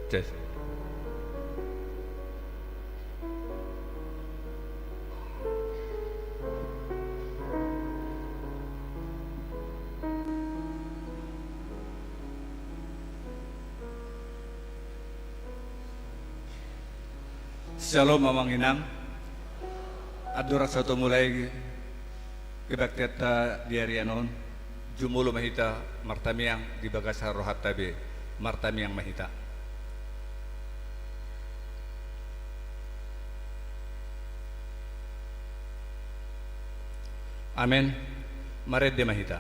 Yes. Shalom Mamang Inang. Adora satu mulai kebaktiata di Arianon. Jumulo mahita martamiang di bagasa rohat tabe martamiang mahita. Amen. Mared de mahita.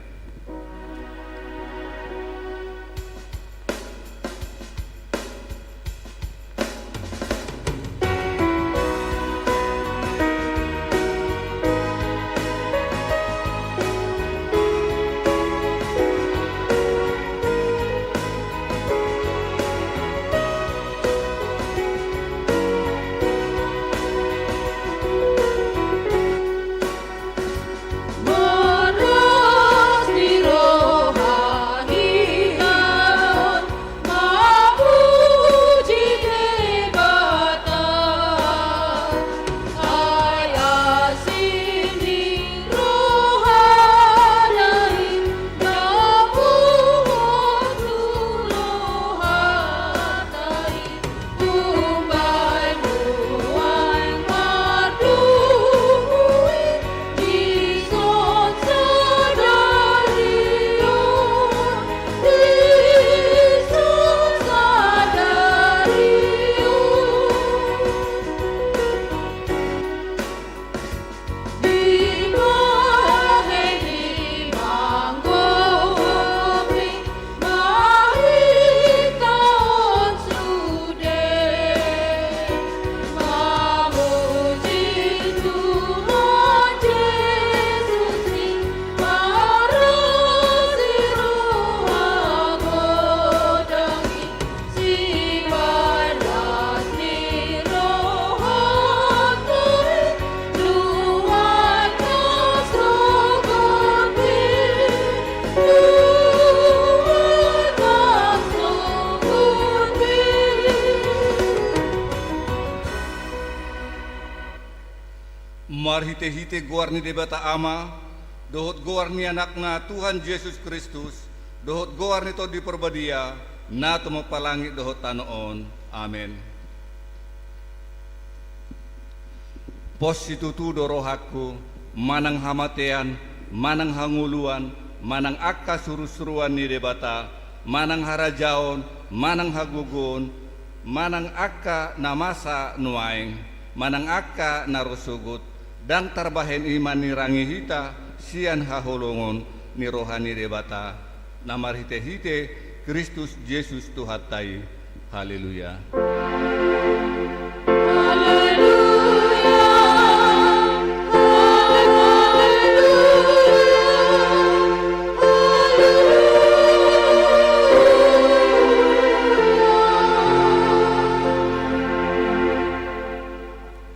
Marhite-hite guarni debata ama, dohot guarni anak na Tuhan Yesus Kristus, dohot guarni to di perbadia, na tumapalangit dohot tanoon. Amen. Positutu dorohaku, manang hamatean, manang hanguluan, manang akka surusuruan ni debata, manang harajaon, manang hagugun, manang akka namasa nuaing, manang akka narusugut, dang tarbahen iman ni rangihita sian haholongon ni rohani debata namarhite-hite Kristus Yesus Tuhatai. Haleluya.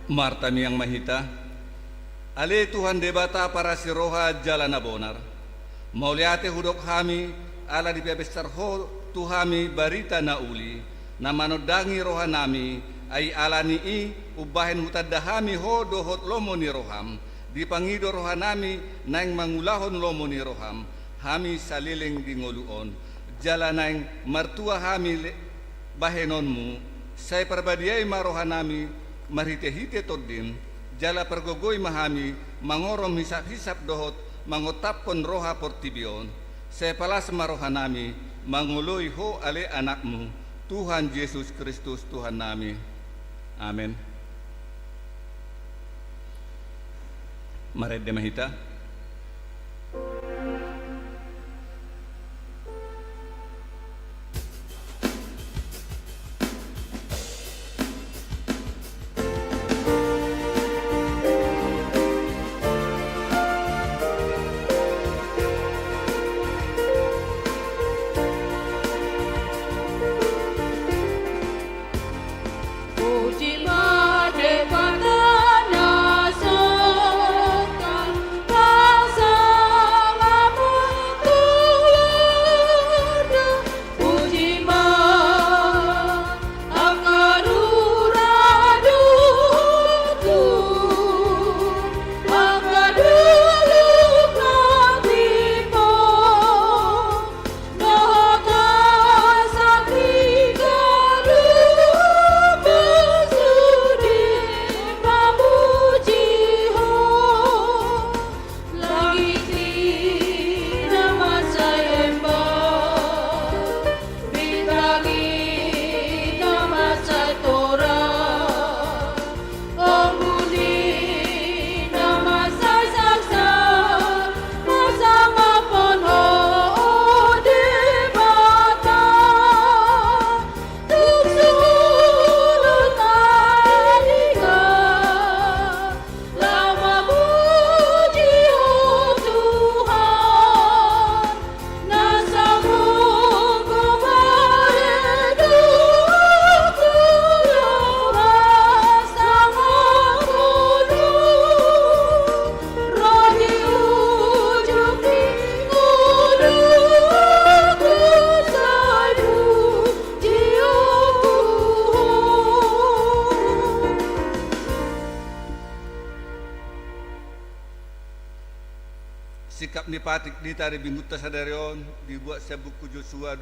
Martami yang mahita, ale Tuhan debata para si roha jalan abonar. Mauliate hudok hami ala di besar ho tuhami barita na uli na manodangi roha nami ay ala ni i ubahin hutadahami ho dohot lomo ni roham di pangido roha nami naing mangulahon lomo ni roham hami saliling di ngoluon jalan naing martua hami bahenonmu say perbadiay maroha nami marhite-hite todin jala pergogoy mahami mangorom hisap-hisap dohot mangotapon roha portibion sepalas maroha nami manguloy ho ale anakmu Tuhan Yesus Kristus Tuhan nami. Amen. Mared de mahita. Puji Madre Patana Soka nipatik dita di binguta sadarion dibuat sa buku Joshua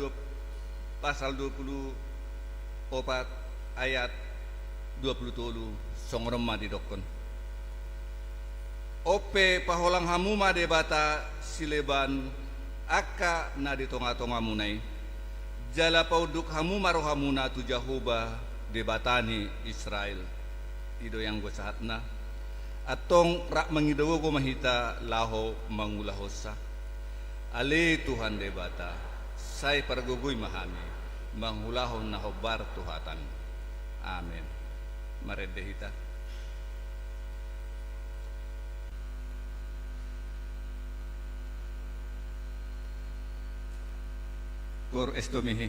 pasal 24 ayat 27 songrema di dokon. Ope paholang hamuma de bata sileban aka na di tonga-tonga munai. Jala pauduk hamuma rohamuna tu Jahoba de batani Israel. Ido yang gue sahatna. Atong rak mengidawo ko mahita laho mangulahosa. Ale Tuhan de bata. Say paragugoy mahami. Manghulahon na hobar tuhatan. Amen. Maredehita. Cor esto mihi.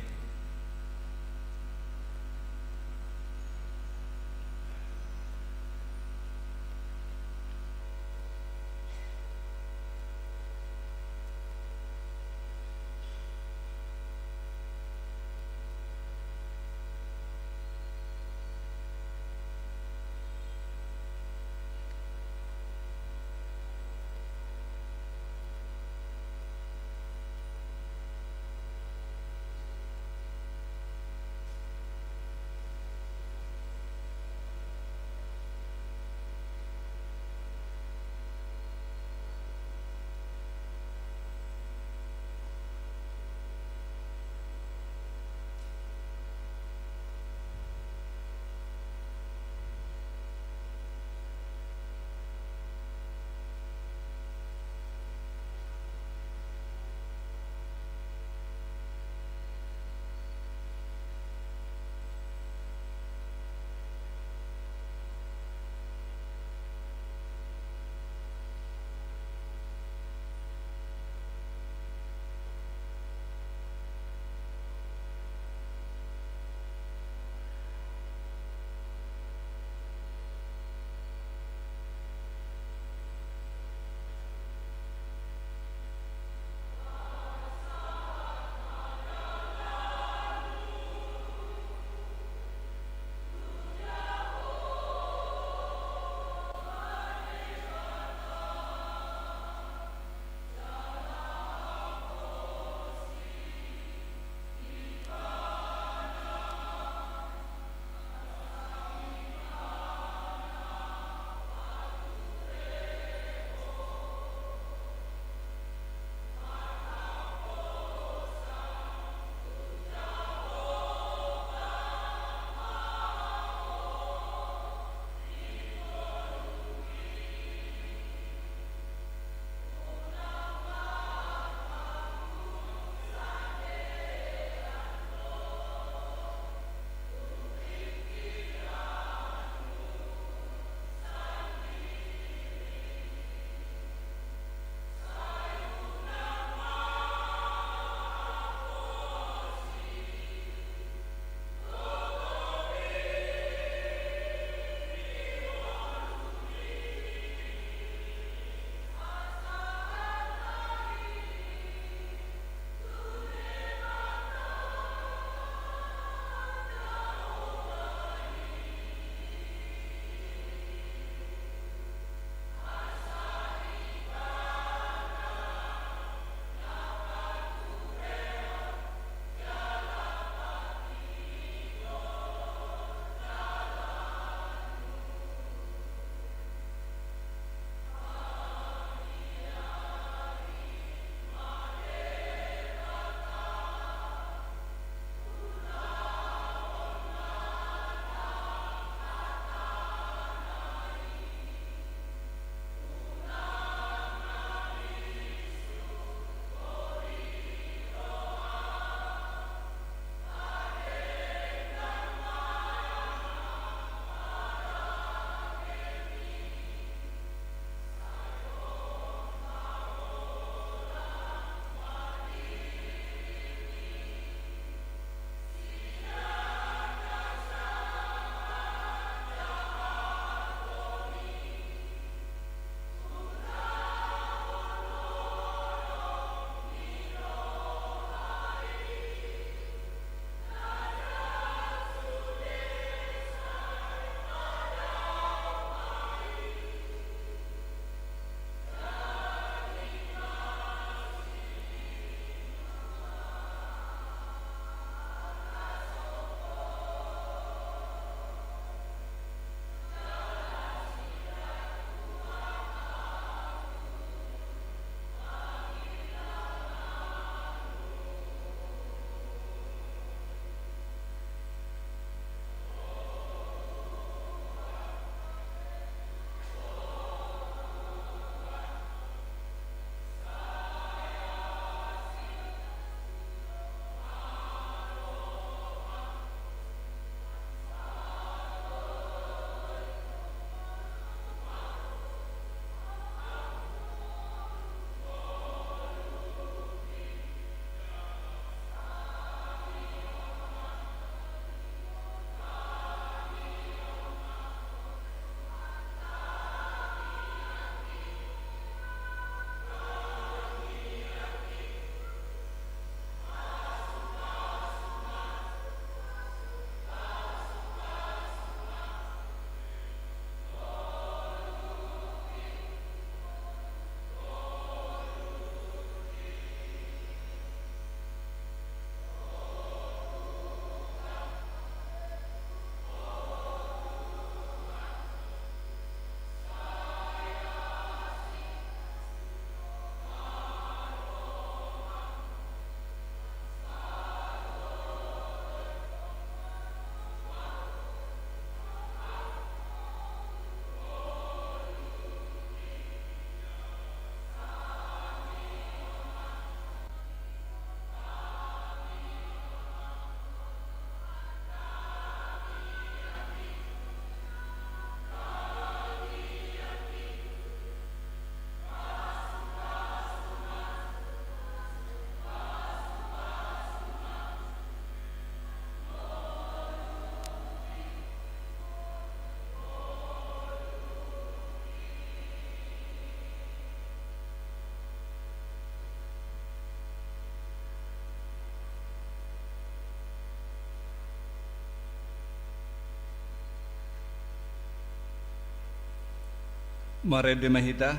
Mare de mahita.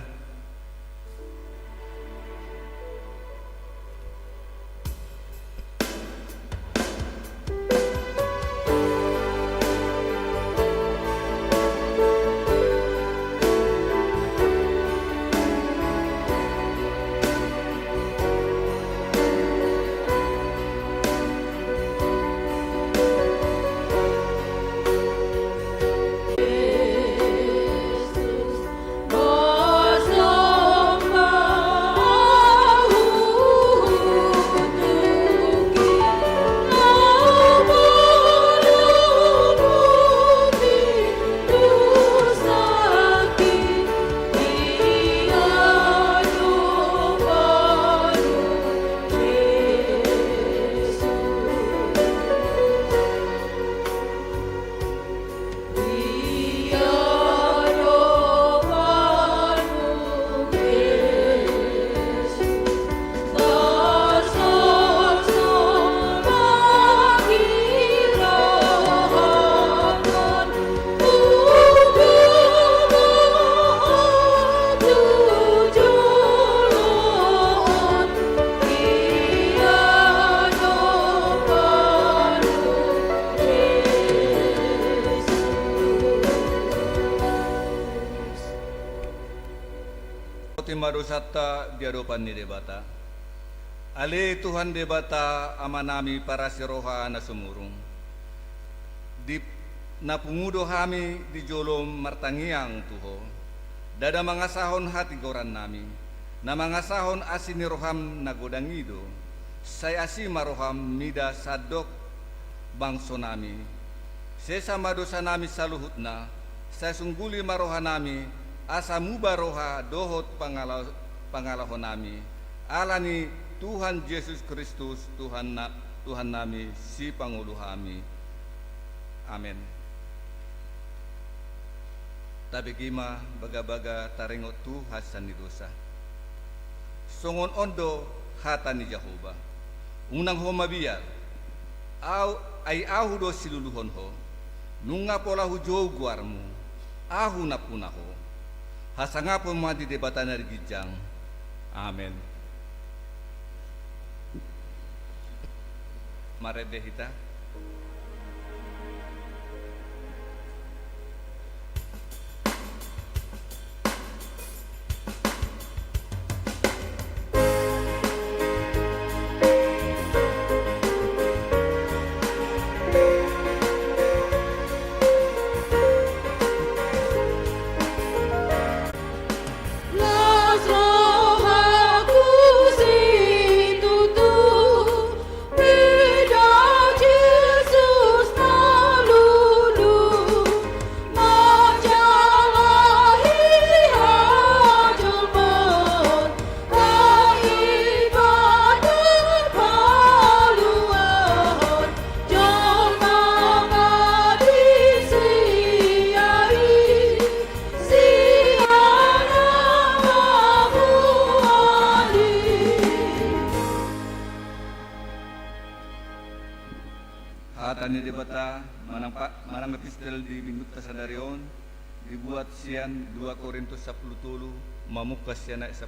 Marusata diadopan ni debata. Ale Tuhan debata ama nami para siroha na sumurung. Di napungudo hami di jolom martangiang tuho. Dada mga sahon hati goran nami. Na mga sahon asin ni roham na godangido. Say asi maroham mida sadok bangso nami. Sesa madosa nami saluhut na. Say sungguli maroha nami. Asa mubaroha dohot pangalahon nami alani Tuhan Yesus Kristus Tuhan nami si Pangulo kami. Amen. Tabi kima baga-baga taringot tu hasan ni dosa. Songon ondo hata ni Jehovah. Unang homabiyal ay ahu do siluluhon ho. Nunga pola hujo guarmu. Ahu na punaho. Hasanga po mga didebatan na rigidjang. Amen. Maredehita. Tani debata manang epistel di minggu tasadarion dibuat sian 2 Korintus 10 mamukas sian 5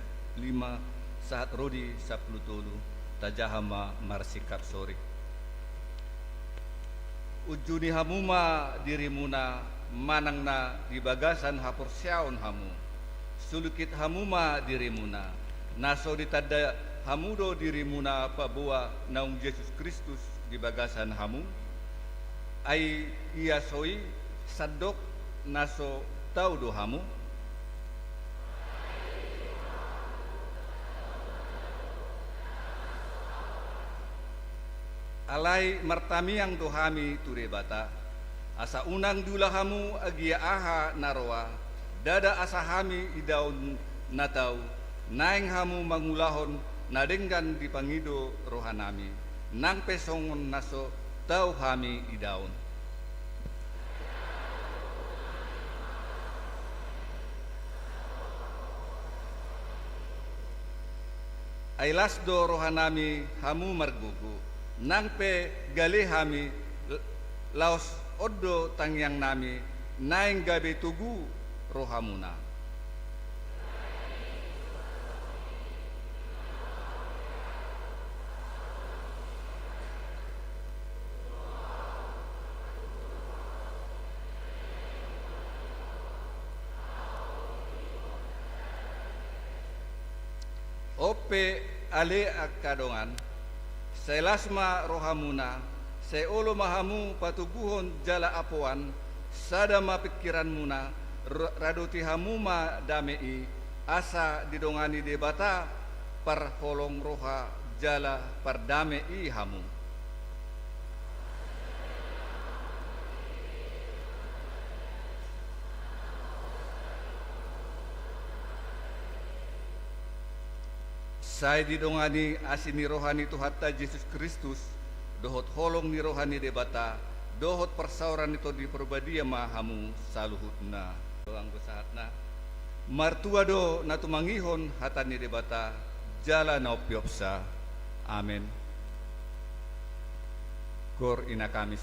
saat rodi 10 tajahama marsikap sori ujuni hamuma dirimuna manang na di bagasan hapur syaun hamu sulukit hamuma dirimuna naso ditada hamudo dirimuna pabuah naung Yesus Kristus di bagasan hamu ay iasoi sadok naso tau dohamu alai martamiang dohami turebata asa unang dulahamu agia aha naroa dada asa hami idaun natau naing hamu mangulahon nadenggan di pangido rohanami nang pesongon naso tau hami idaun. Ailas do rohanami hamu margugu nang pe gali hami laos oddo tangyang nami naing gabe tugu rohamuna ope ale akadongan, selasma rohamuna, seolo mahamu patuguhon jala apuan, sadama pikiran muna, raduti hamuma damei, asa didongani debata, par holong roha jala pardamei hamu. Saya didongani asini rohani Tuhatta Yesus Kristus, dohot holong ni rohani debata, dohot persauran itu di perbadia mahamu saluhutna. Doang besahatna. Martua do natumangihon hatani debata, jala naopiopsa. Amin. Gor ina kamis.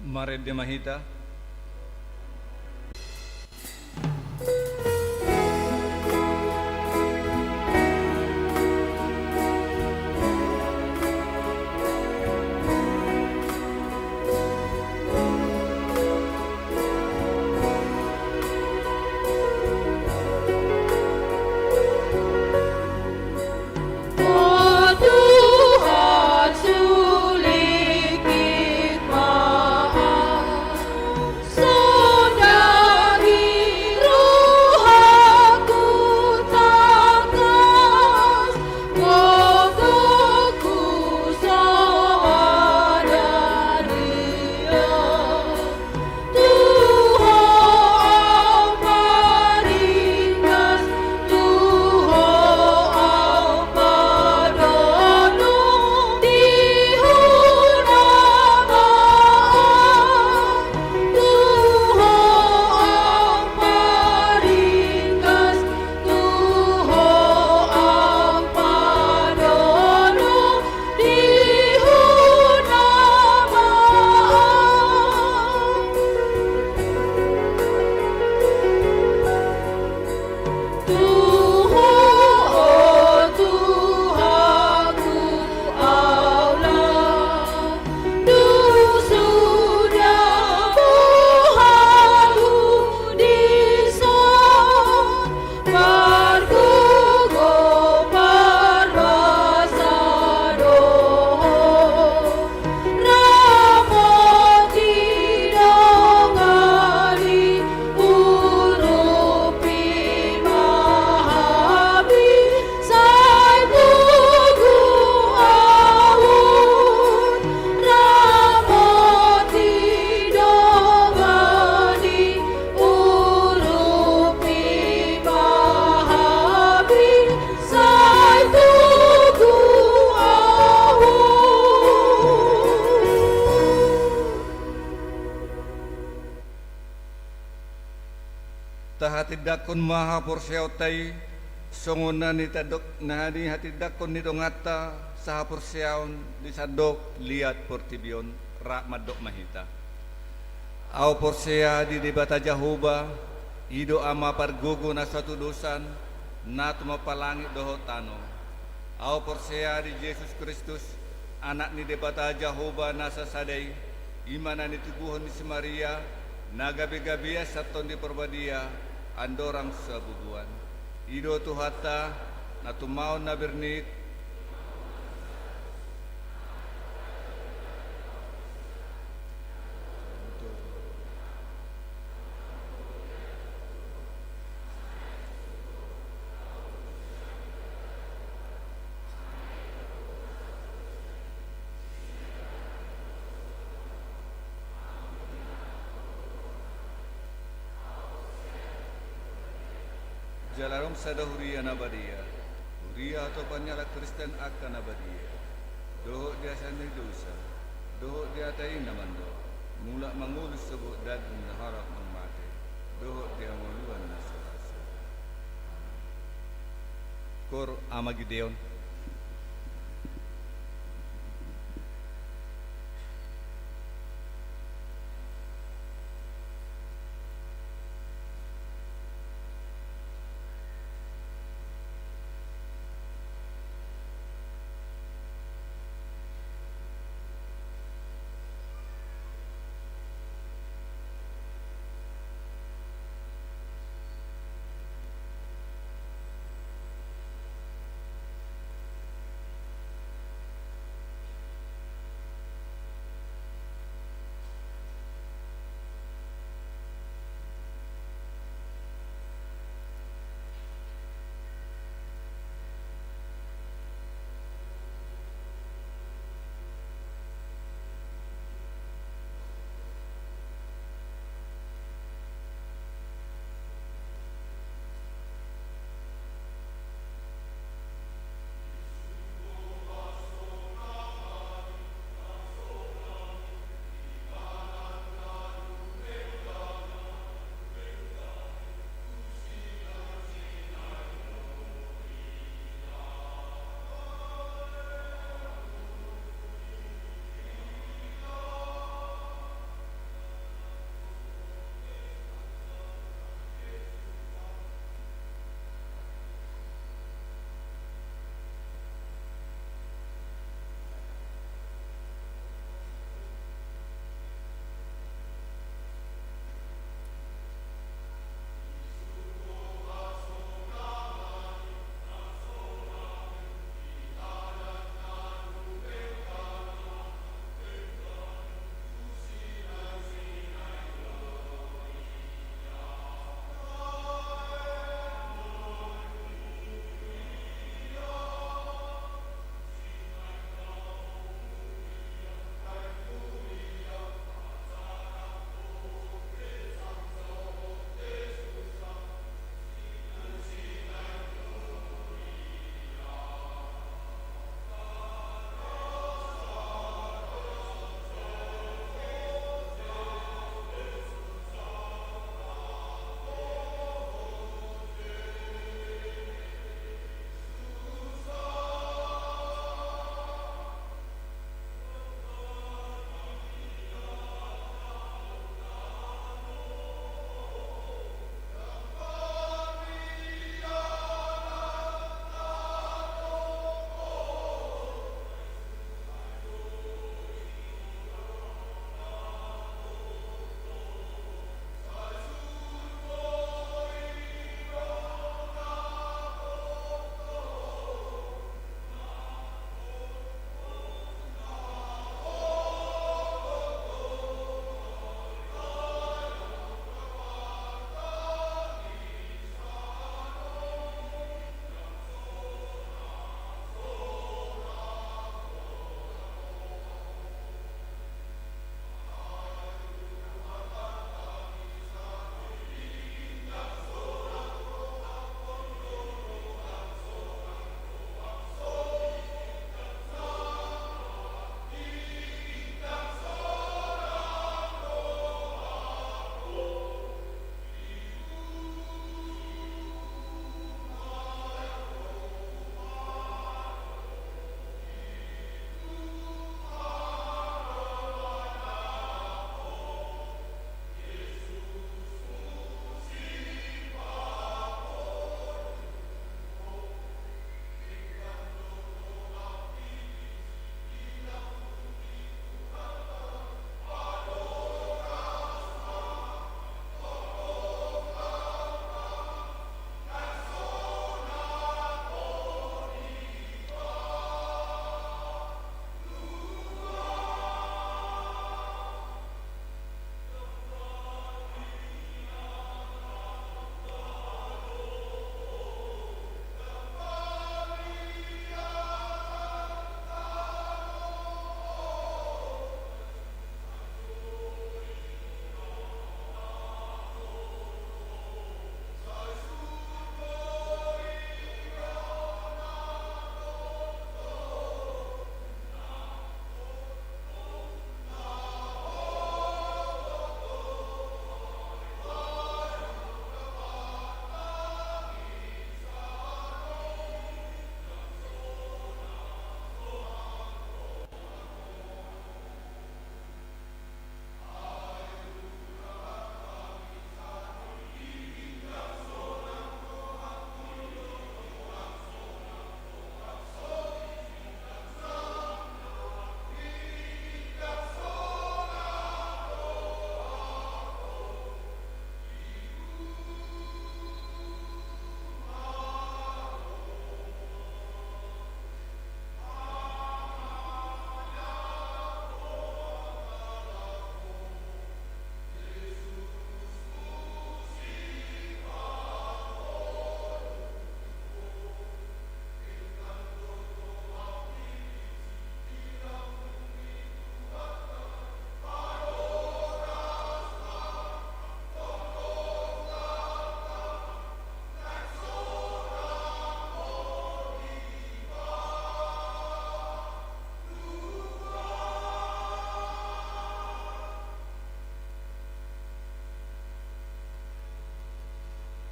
Mare de Mahita. Hatidakon maha porsiautai songonan ni tadok nahani hatidakon ni dongata saha porsiaun di sadok liat portibion rak madok mahita au porsia di debata jahuba ido ama pargugo na suatu dosan na tumapalangit doho tano au porsia di Yesus Kristus anak ni debata jahuba nasa sadai imana ni tubuhon ni si Maria na gabi-gabiya saton di perbadia andorang sabubuan ido tuhata na tumaon na bernit Jalarong sada huria nabadia, huria atau panyala Kristen akan nabadia. Doho dia sanai dosa, doho dia taing namando, mula mangulus sebut daging harap mengmati, doho dia muluan nasarasa. Kor Amagideon.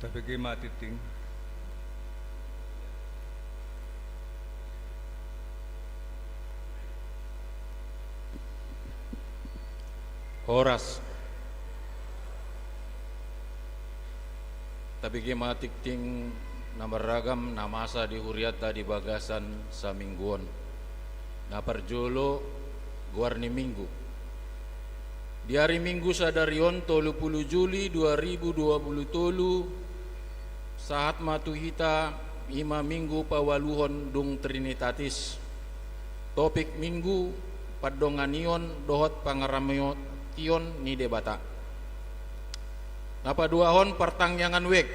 Tabigi matiting. Oras. Tabigi matikting na maragam na masa di huriata di bagasan sa mingguon. Na parjolo guar ni minggu. Di hari Minggu sa darion 30 Juli 2023 saat matuhita 5 minggu pawaluhon dung Trinitatis. Topik minggu padonganion dohot pangaramyo tion ni debata. Napaduahon partangyangan wek.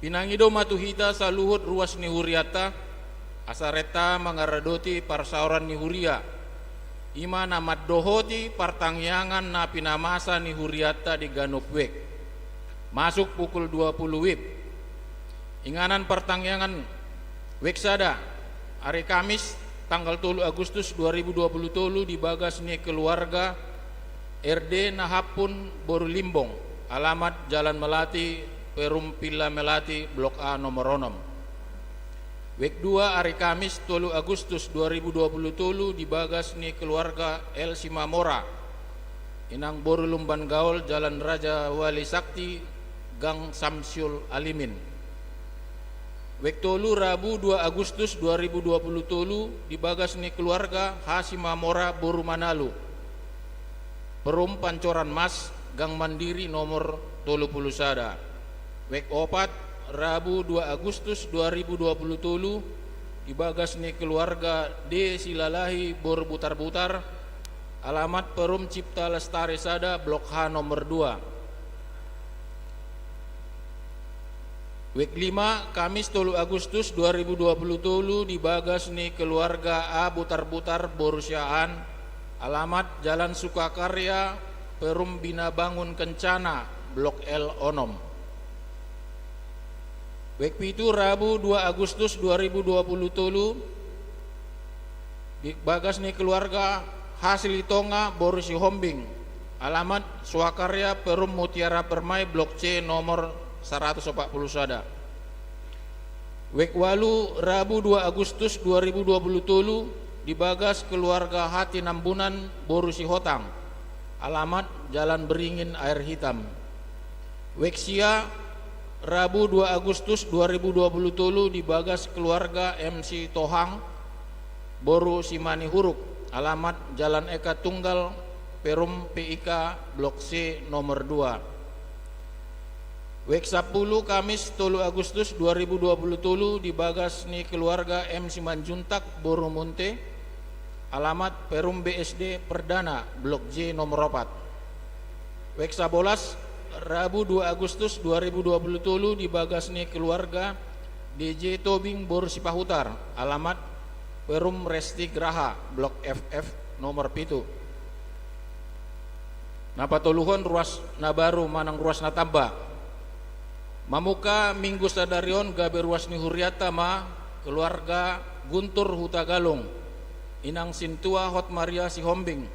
Pinangido matuhita sa luhut ruas ni huriata asareta mangaradoti parsauran ni huria. Ima na maddohoti partangyangan na pinamasa ni huriata di Ganop wek. Masuk pukul 20 WIB. Inganan partangyangan wek sada hari Kamis tanggal 3 Agustus 2023 dibagas ni keluarga RD Nahapun Boru Limbong, alamat Jalan Melati, Perum Pila Melati, Blok A nomor 6. Wek 2 hari Kamis 3 Agustus 2023 dibagas ni keluarga El Simamora, Inang Boru Lumban Gaul, Jalan Raja Wali Sakti, Gang Samsyul Alimin. Wek tolu Rabu 2 Agustus 2023 dibagas ni keluarga Hasimamora Boru Manalu, Perum Pancoran Mas, Gang Mandiri nomor 30 sada. Wek 4 Rabu 2 Agustus 2023 dibagas ni keluarga D Silalahi Boru Butar-Butar, alamat Perum Cipta Lestari sada, Blok H nomor 2. Wek 5 Kamis 3 Agustus 2023 dibagas ni keluarga A Butar-Butar Boru Syaan, alamat Jalan Sukakarya, Perum Bina Bangun Kencana, Blok L Onom. Wek 7 Rabu 2 Agustus 2023 dibagas ni keluarga Hasilitonga Boru Sihombing, alamat Sukakarya, Perum Mutiara Permai, Blok C nomor 140 sada. Wek 8 Rabu 2 Agustus 2023 dibagas keluarga Hati Nambunan Boru Sihotang, alamat Jalan Beringin Air Hitam. Wek sia Rabu 2 Agustus 2023 dibagas keluarga MC Tohang Boru Simani Huruk, alamat Jalan Eka Tunggal, Perum PIK, Blok C nomor 2. Wek 10 Kamis 3 Agustus 2023 dibagas ni keluarga M Simanjuntak Boru Munte, alamat Perum BSD Perdana, Blok J nomor 4. Wek 11 Rabu 2 Agustus 2023 dibagas ni keluarga DJ Tobing Boru Sipahutar, alamat Perum Resti Graha, Blok FF nomor 7. Napatuluhon ruas nabaru manang ruas natamba. Mamuka minggu sadarion gabe ruas ni huriata ma keluarga Guntur Hutagalung, Inang Sintua Hot Maria Sihombing,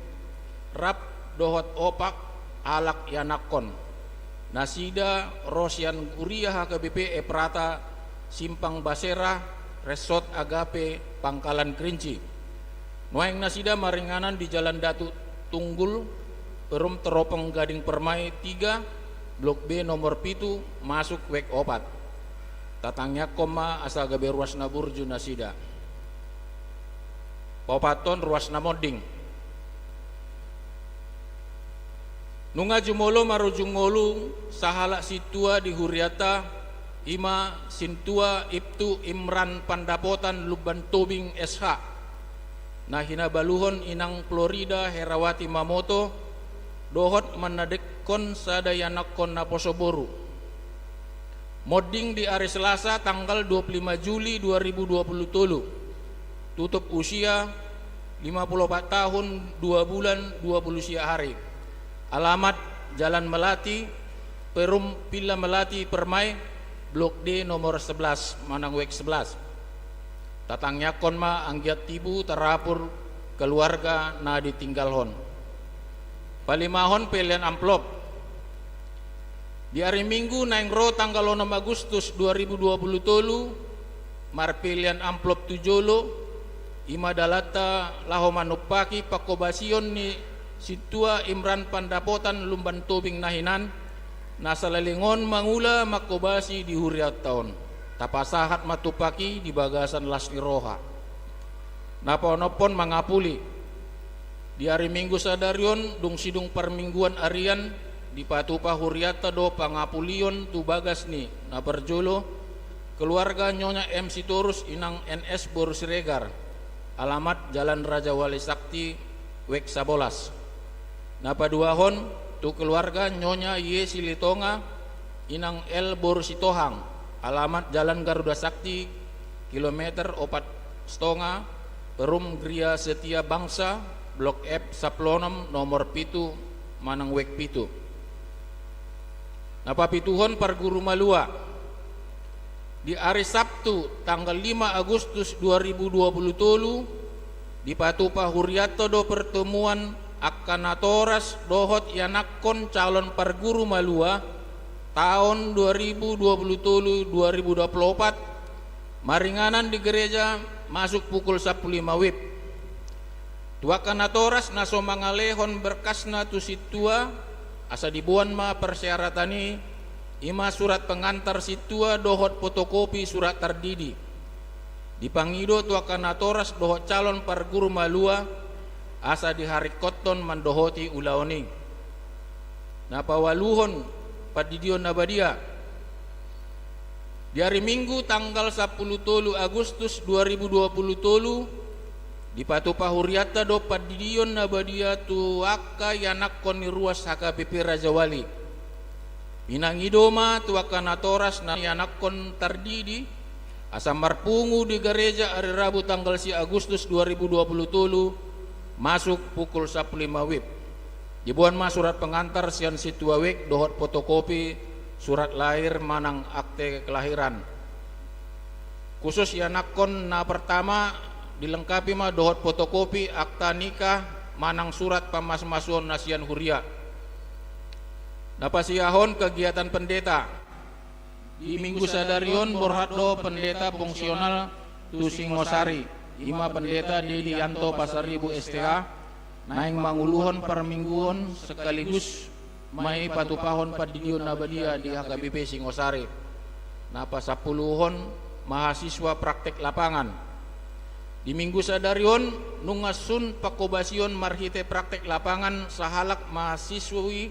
Rap Dohot Opak Alak Yanakon, Nasida Rosian Uriah HKBP Eprata Simpang Basera Resort Agape Pangkalan Kerinci. Nuaing Nasida maringanan di Jalan Datu Tunggul, Perum Teropong Gading Permai 3, Blok B nomor 7, masuk wek 4. Tatangnya koma asal gabe ruas naburju Nasida. Popaton ruas namoding. Nunga jumolo marujungolu sahala situa di huriata ima sintua Ibtu Imran Pandapotan Luban Tobing SH. Nahina baluhon Inang Florida Herawati Mamoto dohot menadekon sadayanakon naposoboru. Modding di hari Selasa tanggal 25 Juli 2023. Tutup usia 54 tahun 2 bulan 20 sia hari. Alamat Jalan Melati, Perum Pila Melati Permai, Blok D nomor 11, Manangwek 11. Tatangnya konma anggiat tibu terapur keluarga na ditinggalhon. Palimahon pilihan amplop. Di hari Minggu naing ro tanggal 6 Agustus 2020 marpilian amplop tujolo ima dalata laho manupaki pakobasion ni situa Imran Pandapotan Lumban Tobing Nahinan nasalalingon mangula makobasi di huriat taon tapasahat matupaki di bagasan Lasni Roha naponopon mangapuli di hari Minggu sadarion dung sidung permingguan arian di patupa huriata do pangapulion tu bagas ni na perjolo keluarga Nyonya MC Torus inang NS Boru Siregar alamat Jalan Raja Wali Sakti Wek Sabolas na paduahon tu keluarga Nyonya Yesi Litonga inang L Boru Sitohang alamat Jalan Garuda Sakti kilometer 4,5 Perum Gria Setia Bangsa Blok F Saplonom nomor pitu Manang Wek pitu napapituhon Parguru Malua di hari Sabtu tanggal 5 Agustus 2020 di Patupa Huriato do pertemuan akanatoras dohot yanakon calon Parguru Malua tahun 2020-2024 maringanan di gereja masuk pukul 15 WIB tua kanatoras naso mangalehon berkasna tu situa asa dibuan ma persyaratani ima surat pengantar situa dohot fotokopi surat tardidi dipangido tua kanatoras dohot calon Parguru Malua asa diharikoton mandohoti ulaoni napawaluhon padidion nabadia di hari Minggu tanggal 10 Agustus 2020 di Patupa Huriata do padidion nabadia tu akka yanakon ni ruas HKBP Raja Wali inangidoma tu akanatoras na yanakon tardidi asa marpungu di gereja hari Rabu tanggal si Agustus 2020 masuk pukul 15 WIB dibuan ma surat pengantar sian situa wek dohot fotokopi surat lahir manang akte kelahiran khusus yanakon na pertama dilengkapi mah dohot fotokopi akta nikah manang surat pamas-masuan nasian huria napasiyahon kegiatan pendeta di Minggu sadarion borhatdo pendeta fungsional tu Singosari ima pendeta Dedi Yanto Pasaribu STA naing manguluhon permingguon sekaligus mai patupahon padidion nabadia di HKBP Singosari napa 10 mahasiswa praktek lapangan di Minggu sadarion nungasun pakobasion marhite praktek lapangan sahalak mahasiswi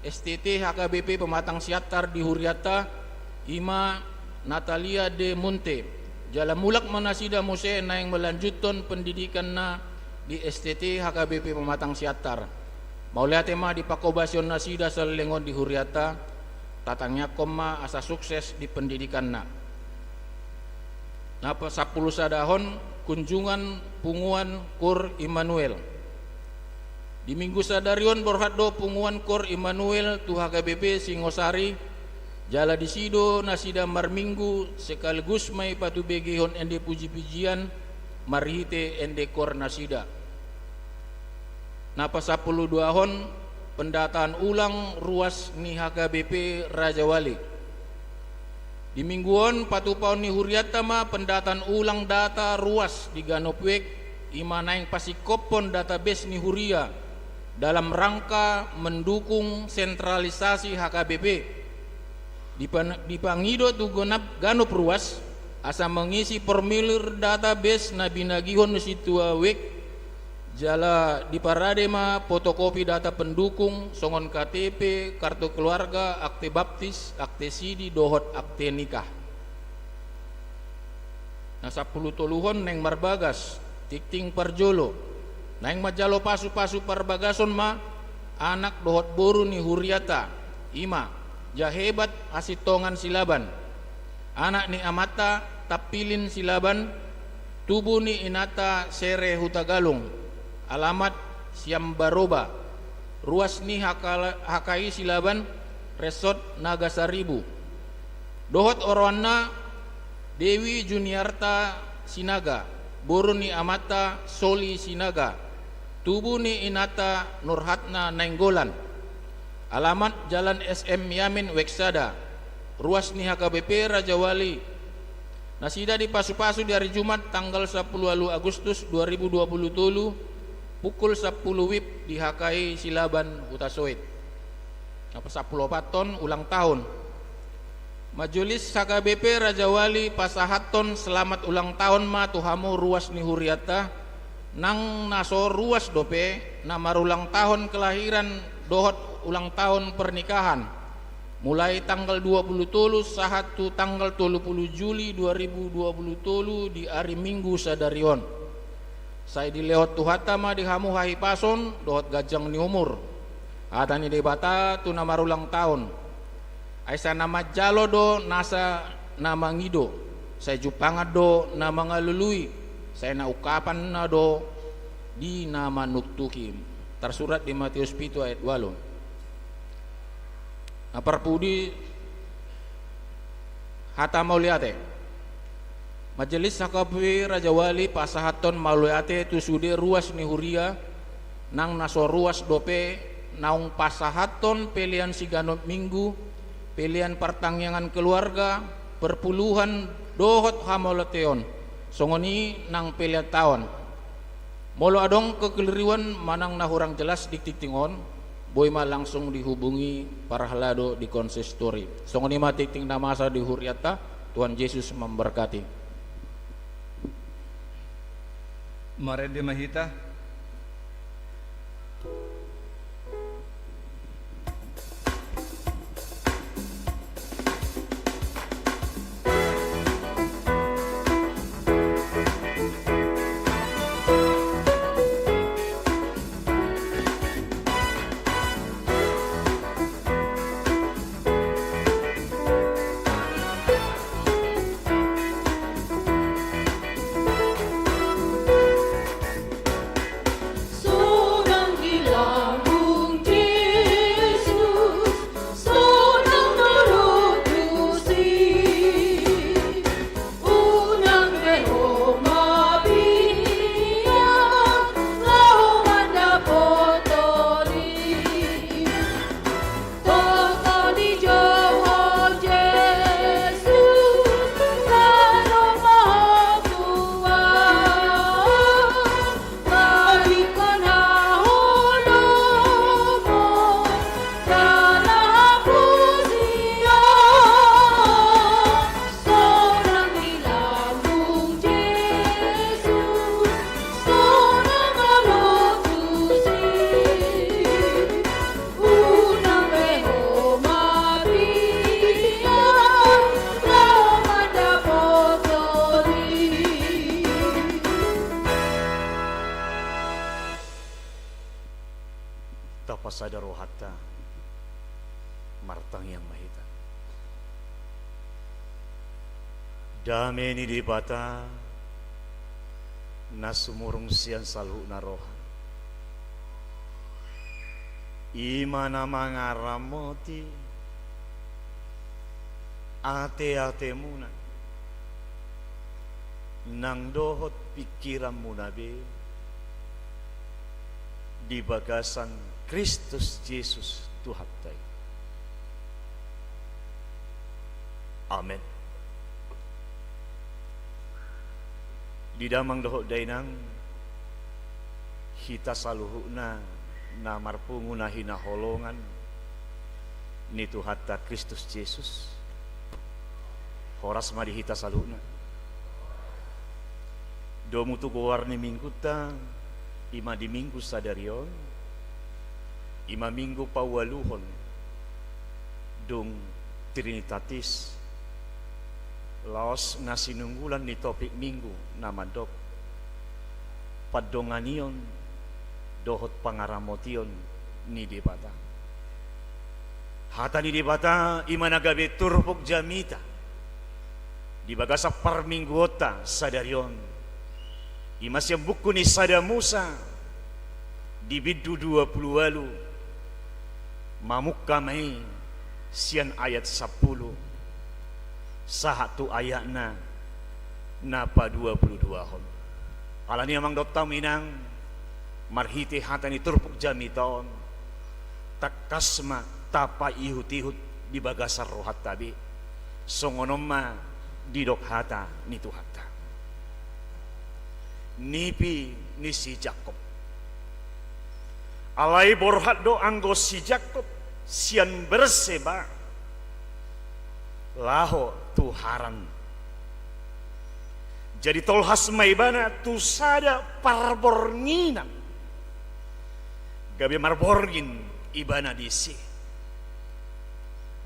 STT HKBP Pematang Siatar di Huriata ima Natalia de Monte jala mulak manasida muse naing melanjutkan pendidikan na di STT HKBP Pematang Siatar mauliate ma di pakobasion nasida selengon di Huriata tatangnya koma asa sukses di pendidikan na napa 10 sadahon kunjungan punguan Kur Immanuel di Minggu sadarion borhaddo punguan Kur Immanuel tu HKBP Singosari jala disido nasida marminggu sekaligus mai patu begihon ende puji-pujian marhite ende kor nasida napa 10 hon pendataan ulang ruas ni HKBP Raja Wali di mingguan patupaon ni Huriata ma pendataan ulang data ruas di Ganopwek imanaing pasikopon database ni Huria dalam rangka mendukung sentralisasi HKBP dipangido tu Ganop ruas asa mengisi formulir database na binagihon situa wek jala di paradema fotokopi data pendukung songon KTP kartu keluarga akte baptis akte sidi dohot akte nikah na 10 toluhon neng marbagas tikting parjolo neng majalo pasu-pasu parbagason ma anak dohot boru ni Huriata ima jahebat asitongan silaban anak ni amata tapilin silaban tubuh ni inata sere hutagalung alamat Siambaroba ruas ni Hakai Silaban Resort Nagasaribu dohot orwana Dewi Juniarta Sinaga boru ni amata Soli Sinaga tubuh ni inata Nurhatna Nainggolan Alamat Jalan SM Yamin Weksada, ruas ni HKBP Raja Wali. Nasida di Pasu-Pasu di hari Jumat tanggal 10 Agustus 2020 pukul 10 WIB di HKI Silaban Hutasoit. Apa 10 paton ulang tahun. Majelis HKBP Raja Wali pasahaton selamat ulang tahun ma tuhamu ruas ni Huriata nang naso ruas dope na marulang tahun kelahiran dohot ulang tahun pernikahan mulai tanggal 20 tolu sahatu tanggal 30 Juli 2020 tolu di hari Minggu sadarion. Saya dilewat tuhata ma dihamu hahi pason dohot gajang ni umur. Atani debata tu nama ulang tahun. Aisa nama jalo do nasa nama ngido. Saya jupangat do nama ngalului. Saya na ukapan na do di nama nuktukim. Tersurat di Matius 7 ayat 8. Aparpudi hata mauliate. Majelis HKBP Raja Wali pasahaton mauliate tu sude ruas ni Huria nang naso ruas dope naung pasahaton pilihan siganop minggu pilihan pertangyangan keluarga perpuluhan dohot hamoloteon songoni nang pilihan tahun molo adong kekeliruan manang nahurang jelas diktiktingon boy ma langsung dihubungi para halado di konsistori songoni ma tikting namasa di Huriata. Tuhan Yesus memberkati. Marede mahita. Tapasada rohata martang yang mahita dameni di bata nasumurung sian salhu naroha imana mangaramoti ate muna nang dohot pikiran munabe di bagasan Kristus Yesus Tuhan tay. Amen. Di damang dohot dainang hita saluhuna na marpunguna hinaholongan ni Tuhatta Kristus Yesus horas mari hita saluhuna domu tu warni mingguta ima di minggu sadarion ima minggu pawaluhon dung trinitatis laos nasinunggulan ni topik minggu namadok padonganion dohot pangaramotion ni debata hata ni debata ima nagabe turpok jamita di bagasa parmingguota sadarion ima siang buku ni sada Musa di bidu 20 walu mamuk kamai sian ayat 10 sahatu ayatna napa 22 hon alani amang dotam inang marhiti hatani turpuk jamiton takasma tapa ihut-ihut di bagasar rohat tabi songonomma di dok hata ni tuhata nipi ni si Jakob alai borhat do anggo si Jakob sian berseba laho tuharan jadi tolhas maibana tu sada parbornginan gabi marborgin ibana disi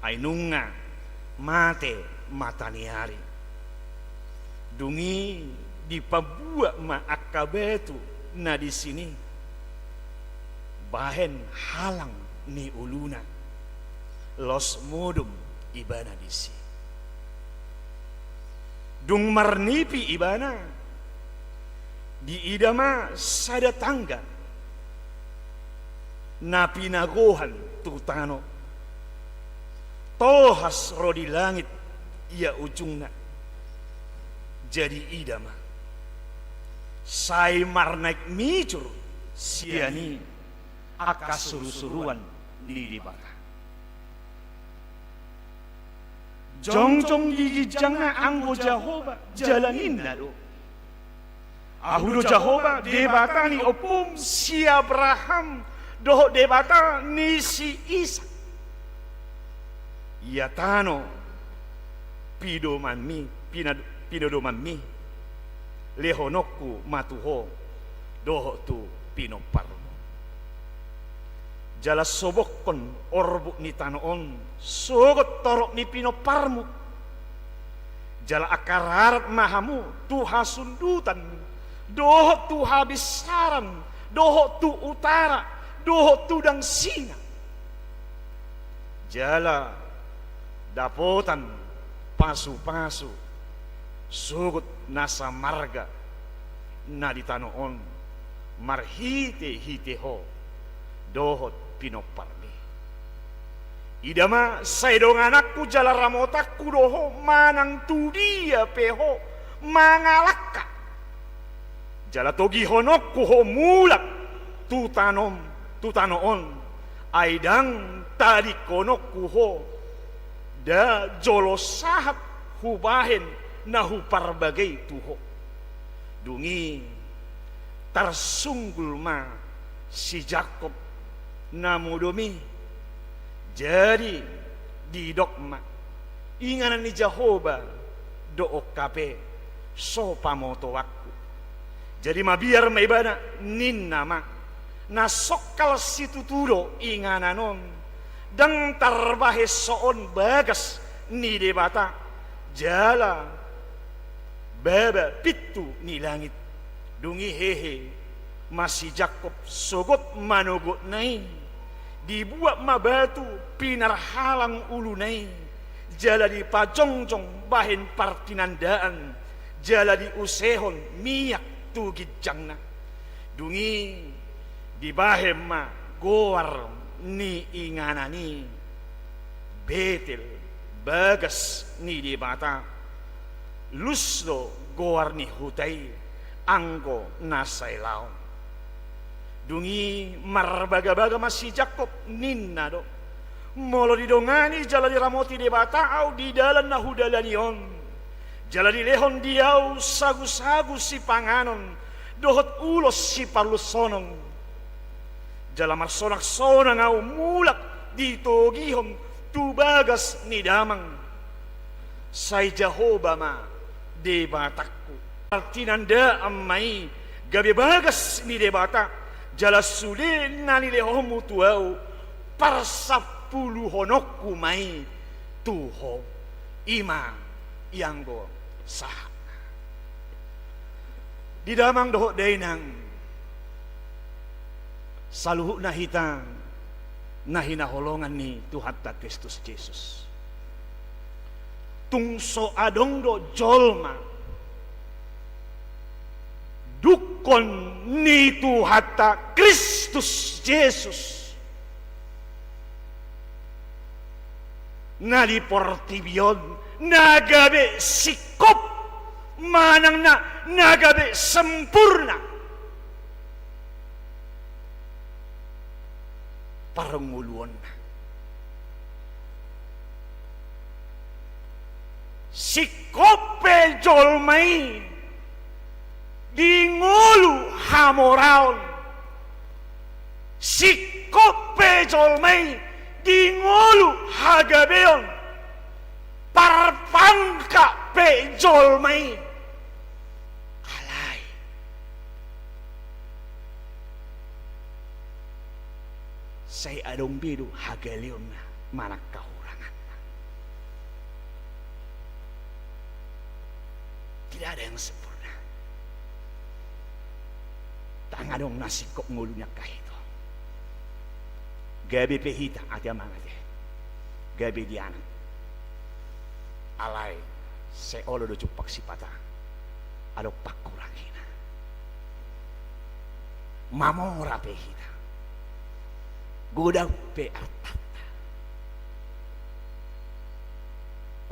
ainunga mate mataniari dungi di pabua ma akabetu na di sini bahen halang ni uluna los modum ibana disi dung marnipi ibana di idama sada tangga na pinagohan tutano tohas rodi langit ia ujungna jadi idama sai marnaik micur siani akasuru-suruan di dibaka jong-jong gigijangna anggo Jahoba jalanin na do ahudo Jahoba debata ni opum si Abraham doho debata ni si Isa ya tano pinodomami lehonokku matuho doho tu pinoparmo jala sobokon orbu ni tanoon sogot torok ni pinoparmu jala akararat mahamu tuha sundutan doho tu habisaran doho tu utara doho tu dang singa jala dapotan pasu-pasu sugut nasa marga na di tanoon marhite ho dohot pinoparmi idama saidong anakku jala ramotakku doho manang tudia peho mangalakka jala togi honokku ho mulak tutanoon aidang tadi konokku ho da jolo sahat hubahen nahu parbagai tuho dungi tarsunggul ma si Jakob namudomi jadi di dokma inganan ni Jahoba do okape so pamoto waktu jadi mabiar maibana nin nama nasokal situ tudo ingananon dang tarbahe soon bagas ni debata jala baba pitu ni langit dungi hehe masih Jakob sogot manogot nai dibuat mabatu pinarhalang ulu nai jala di pajongjong bahen partinandaan jala di usehon miyak tu gijangna dungi di bahem ma goar ni inganani betel bagas ni di bata lusdo goar ni hutai anggo nasailau dungi marbaga-baga masih Jakob ninna do molo didongani jala di ramoti di bata au di dalan nahudalanion jala di lehon diau sagu-sagu si panganon dohot ulos si parlusonong jala marsonak-sonang au mulak di togihon tu bagas ni damang sai Jahoba ma debatakku artinanda ammai gabe bagas ni debata jala sude nani lehomu tuau parsapulu honokku mai tuho ima ianggo sah di damang doho dainang saluhu nahita nahina holongan ni Tuhan ta Kristus Yesus tungso adong do jolma dukon ni Tuhan ta Kristus Yesus nali portibion nagabe sikop manang na nagabe sempurna paranguluan sikope jolmai di ngulu hamoraon, sikope jolmai di ngulu hagabeon, parpangka pe jolmai alai. Saya adong bidu hagaleon na manak kahurangan. Tidak ada yang sempurna. Tanga dong nasi kok ngulunya kahito. Gabi pehita ati amangate. Gabi diana. Alai seolo do cupak sipata. Ado pakurangina. Mamora pehita. Godang pe artata.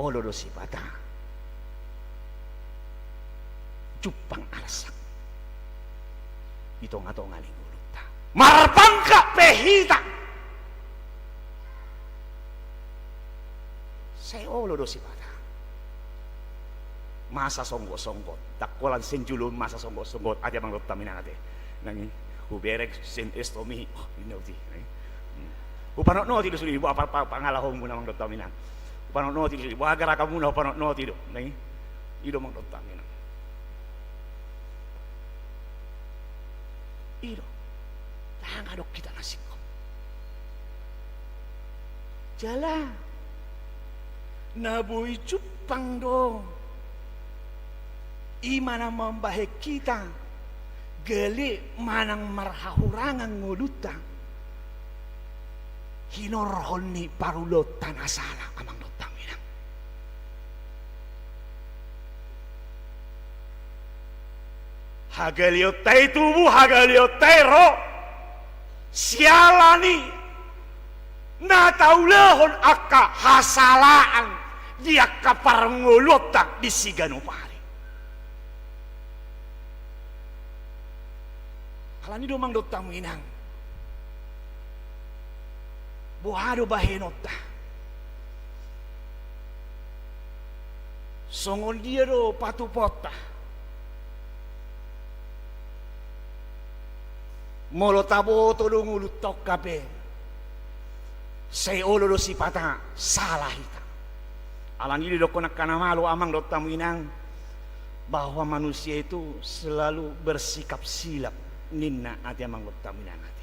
Olo do sipata. Cupang arsak. Ito nga to nga lingulukta. Marpangka pehita. Saya olo do sipata. Masa songgot-songgot. Takwalan senjulun masa songgot-songgot. Aja bang dokta minangate. Nangi huberek sen estomi. Oh, inauti. Upanok no tido suli. Apa pangalahong mo namang dokta minang. Upanok no tido suli. Wagar ka muna upanok no tido. Nangi ido mang dokta minang. Ido, tangadok kita nasib ko. Jala, nabuy cupang do. Imana membahek kita, gali manang marhahurangan nguluta. Hinorhon ni parulot tanasala amang dotang minang. Hagaliotay tubuh, hagaliotay ro. Sialani nataulahon akka hasalaan dia kaparngulutak di siganupari. Kalani domang dotang minang. Buhado bahenota. Songon dia do patupota. Molo tabo tolong ulut tok kape. Say olo do sipata salah hita. Alang ini do konak kana malu amang do tamuinang bahwa manusia itu selalu bersikap silap ninna ati amang do tamuinang ati.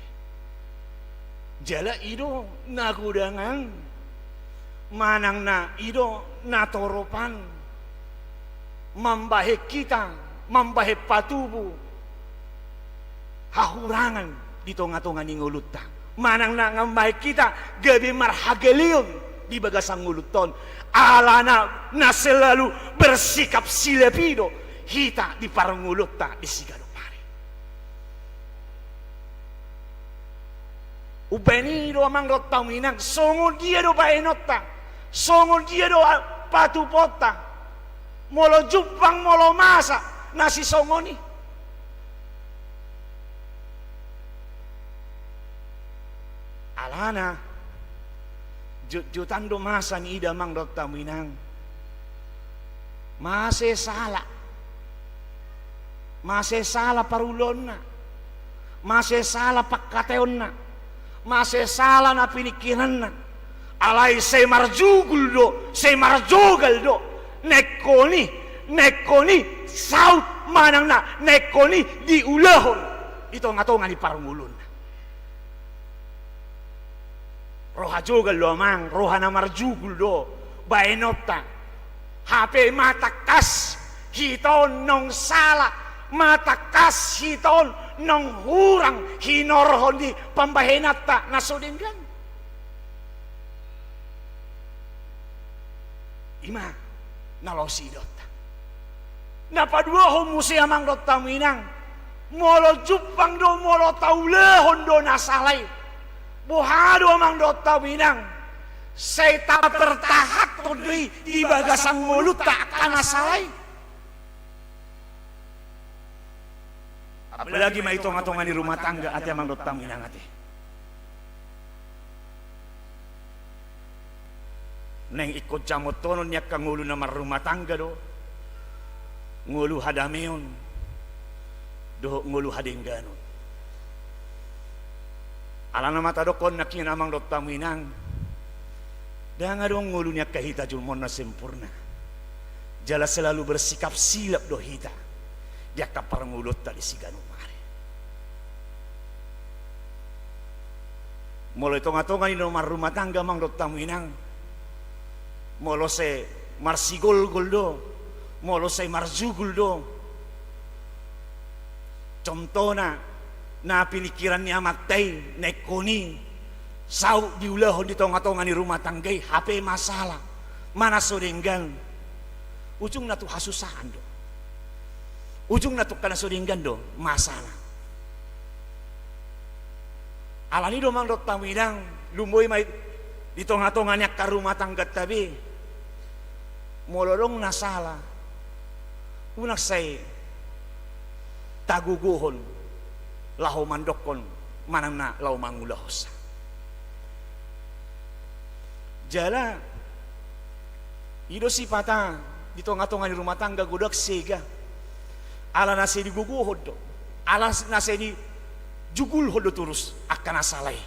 Jala ido nagudangan manang na ido natoropan mambahe kita mambahe patubu hahurangan di tonga-tonga ni nguluta. Manang na ngambay kita gabi marhagalion di bagasang nguluton. Alana na selalu bersikap silepido hita di parang nguluta di siganupari. Ubeni do amang do taminang songon dia do baenota. Songon dia do patupota. Molo jupang molo masa nasi songoni. Alana jutan do masa ni idamang dokta minang masih salah parulon na masih salah pagkateon na masih salah na pinikiran na alay say marjugul do nekoni saut manang na nekoni di ulahon ito nga to nga ni parungulon. Roha jugal lo amang, roha na marjugul do, baenota, hape matakas, hiton nong sala, matakas hiton nong hurang, hinorhon di pambahenata nasudinggan. Ima, nalosidot. Napadua humusi amang dot taminang, molo jupang do, molo taulehon do nasalay. Buhado amang dota minang say ta tertahat tudri di bagasang mulut tak kana salay. Apalagi may itonga-tonga ni rumah tangga ati amang dota minang ati. neng ikut jamotonon niya ka ngulu na marumah tangga do, ngulu hadameon do ngulu hadengganon. Alana mata dokon nakin amang dot taminang, danga dong ngulu niya kahita julmon na sempurna. Jala selalu bersikap silap do hita, dia kapar ngulot tadi si ganu mare. Mulai tonga-tonga ni nomar rumah tangga mang dot taminang, molo se marsigol goldo, molo se marzugul do. Contohna na pinikiran niya matay nekoni sau diulahon di tonga-tonga ni rumah tanggay HP masalah mana sodenggan ujung na tu hasusahan do, ujung na tu kana sodenggan do masalah. Alani do mang dot tamidang lumboy may di tonga-tonga niya ka rumah tangga tabi molorong nasala unak say taguguhon laho mandokon manang na lau mangulahosa. Jala ido si pata di tonga-tonga di rumah tangga gudak sega ala nasi diguguhod do, ala nasi di jugul hodo turus akan asalay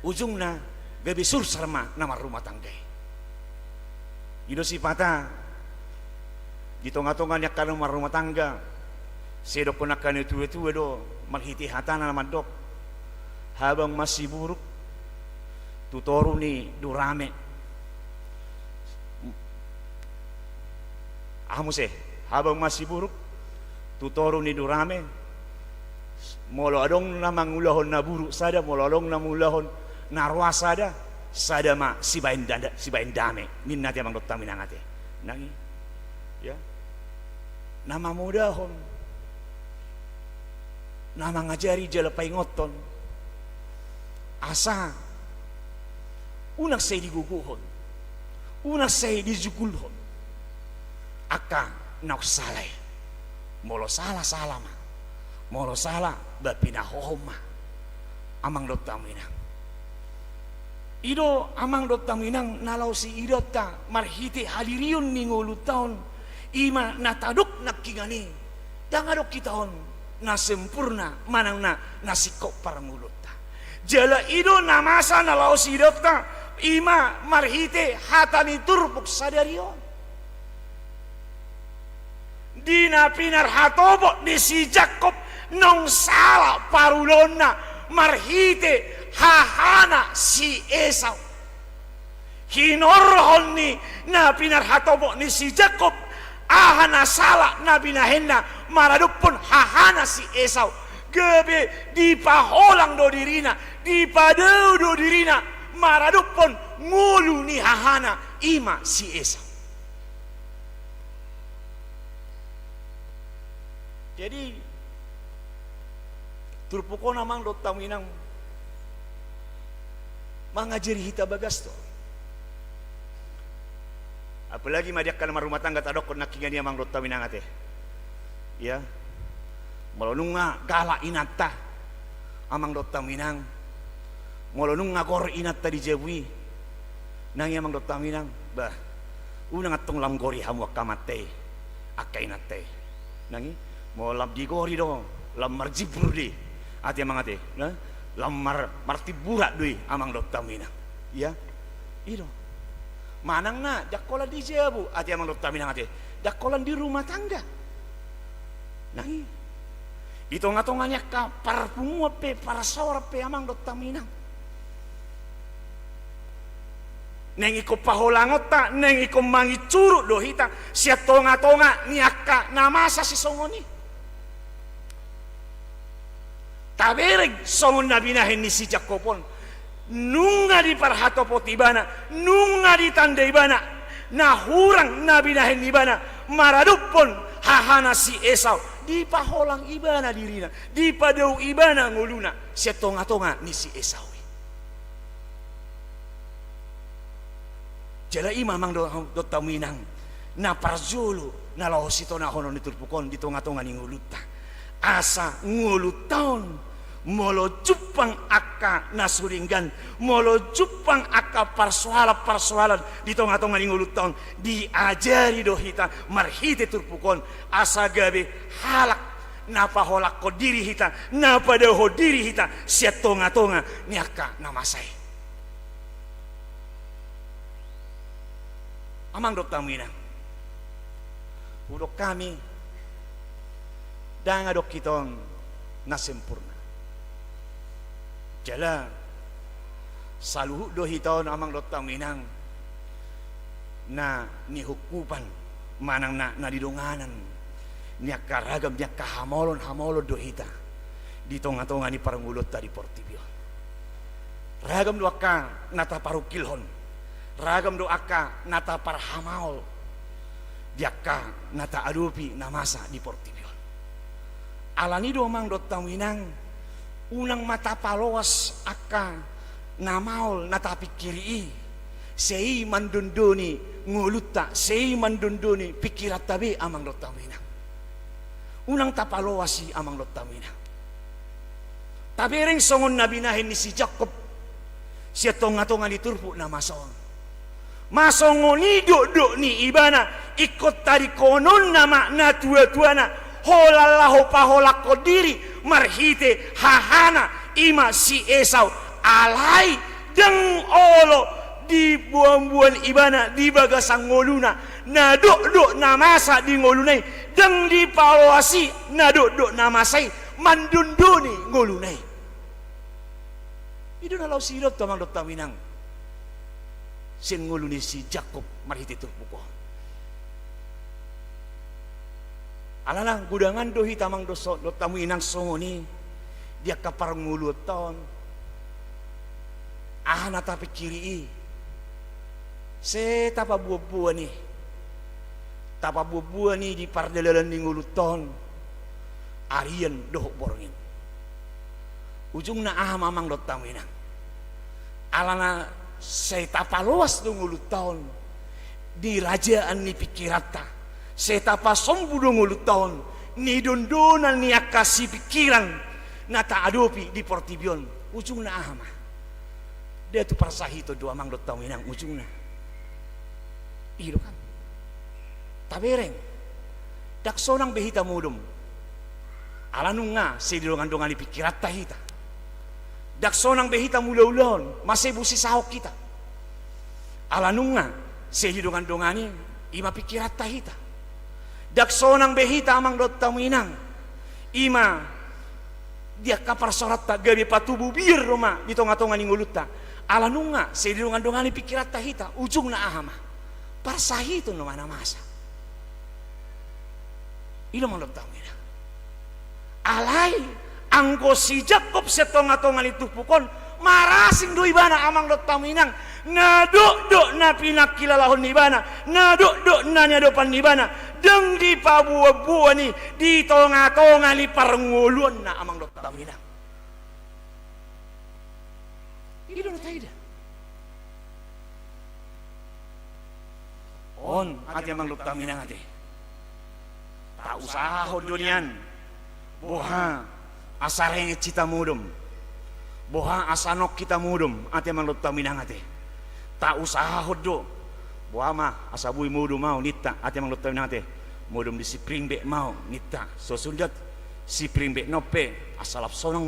ujung na gabi sur sarma nama rumah tangga. Ido si pata di tonga-tonga niya ka rumah tangga sedok konakan itu do maghiti hatana naman dok habang masih buruk tutoro ni durame habang masih buruk tutoro ni durame molo adong namang ulahon na buruk sada molo adong namang ulahon narwa sada ma si bain dame minnati amang dot taminangate nangi ya nama mudahon nama ngajari jala paingoton asa unak say diguguhon unak say dijugulhon aka naksalay molo salah ma molo salah bapinahohoma amang dot taminang ido amang dot taminang nalau si idota marhiti halirion ni ngulu taon ima natadok nakingani dangadok kitaon na sempurna manang na nasikop para mulutta jala ido namasa na laos idota ima marhite hatani turpuk sadarion dina pinar hatobo di si Jakob nong sala parulonna marhite hahana si Esau hinorhon ni na pinar hatobo ni si Jakob ahana sala na binahenna maradupun hahana si Esau gebe dipaholang do dirina dipadeu do dirina maradupun ngulu ni hahana ima si Esau. Jadi turpuko namang dot taminang mangajari hita bagas to. Apalagi madiak kana rumah tangga tadok kon nakingan dia mang dot taminang ate. Ya. Molonung nga gala inata amang dot taminang. Molonung nga gor inata di Jawi. Nang amang dot taminang bah. Una ngatong lam gori hamu kamate. Akainate. Nangi mo lam di gori do lam marjibur di ati amang ate na lam martibura dui amang dot taminang ya ido manang na dakolan di Jabu ati amang dot taminang ate dakolan di rumah tangga nangi di tonga-tonganya ka parpumua pe parasora pe amang dot taminang neng iko paholangot ta neng iko mangi curuk do hita sia tonga-tonga niaka namasa si songoni tabereg songon na binahin ni si Jakopon nunga di parhatopo tibana nunga di tandai bana nahurang na binahin ni bana maradupon hahana si Esau di paholang ibana dirina di padau ibana nguluna si tonga-tonga ni si Esau jala ima mang do taminang na parzulu na lahosito na hono ni turpukon di tonga-tonga ni nguluta asa ngulutaon molo jupang akka nasuringgan, molo jupang akka persoalan di tengah-tengah ngulut tahun diajari dohita marhite turpukon asa gabe halak napa holak ko diri hita napa daho diri hita siat tonga-tonga ni akka namasai amang dok tamina udok kami danga dok kitong na sempurna jala saluhu do hitaw na amang dok taminang na nihukupan manang na didonganan niya karagam niya kahamolon do hita di tonga-tonga ni parangulot tadi portibio ragam do akka nata parukilhon ragam do akka nata parhamaol diaka nata adupi namasa di portibio alani do amang dok taminang unang mata palowas akka namaol nata pikiri sei mandunduni ngulutta sei mandunduni pikirat tabi amang dok taminang unang tapalowasi amang dok taminang tabiring songon nabinahin ni si Jacob siya tonga-tonga ni turpo na masongo ni do ni ibana ikot tari konon nama na tua-tua na holalaho paholak ko diri marhite hahana ima si Esau alai deng olo di buang-buang ibana di bagasang ngoluna na do namasa di ngolunai deng di palawasi na do namasai mandunduni ngolunai itu nalau sirot tamang dok taminang sin ngoluni si Jacob marhite turpuko alalang gudangan dohi tamang doso do tamu inang songoni dia kaparang ngulut tahun ahana tapi kiri se tapa buah ni di pardelalan ni ngulut tahun arian doh borongin ujung na ah mamang do tamu inang alana se tapa luas do ngulut tahun di rajaan ni pikirata setapa sombudong ulut tahun ni dondonan ni akasi pikiran nata adopi di portibion ujung na ahama dia tu parsahito dua mang dot tawinang ujung na iro kan tabereng dak sonang behita mudum alanung nga sedilongan-dongan di pikirat tahita dak sonang behita mula-ulon masih busi sahok kita alanung nga sedilongan-dongani ima pikirat tahita daksonang behita amang dot taminang ima dia kapar sorat tak gabi patubu bir rumah di tonga-tonga ni nguluta alanunga sedilungan dongani pikirat tahita ujung na ahama parsahito no mana masa ilo mang dot taminang alai anggo si Jacob setonga-tonga ni tupukon marasing do ibana amang dot taminang nadok na pinakilalahon ni bana nadok na nyadopan ni bana deng di pabuah-buah ni di tonga-tonga ni parnguluan na amang dot taminang ido na taida on ati amang dot taminang ati tak usaha dunian boha asarenge cita mudum boha asanok kita mudum ati amang dot taminang ati tak usaha hodo boha mah asabui mudum mau nita ati amang dot taminang ati mudum di si pringbe mau nita sosundat si pringbe nope asalap sonang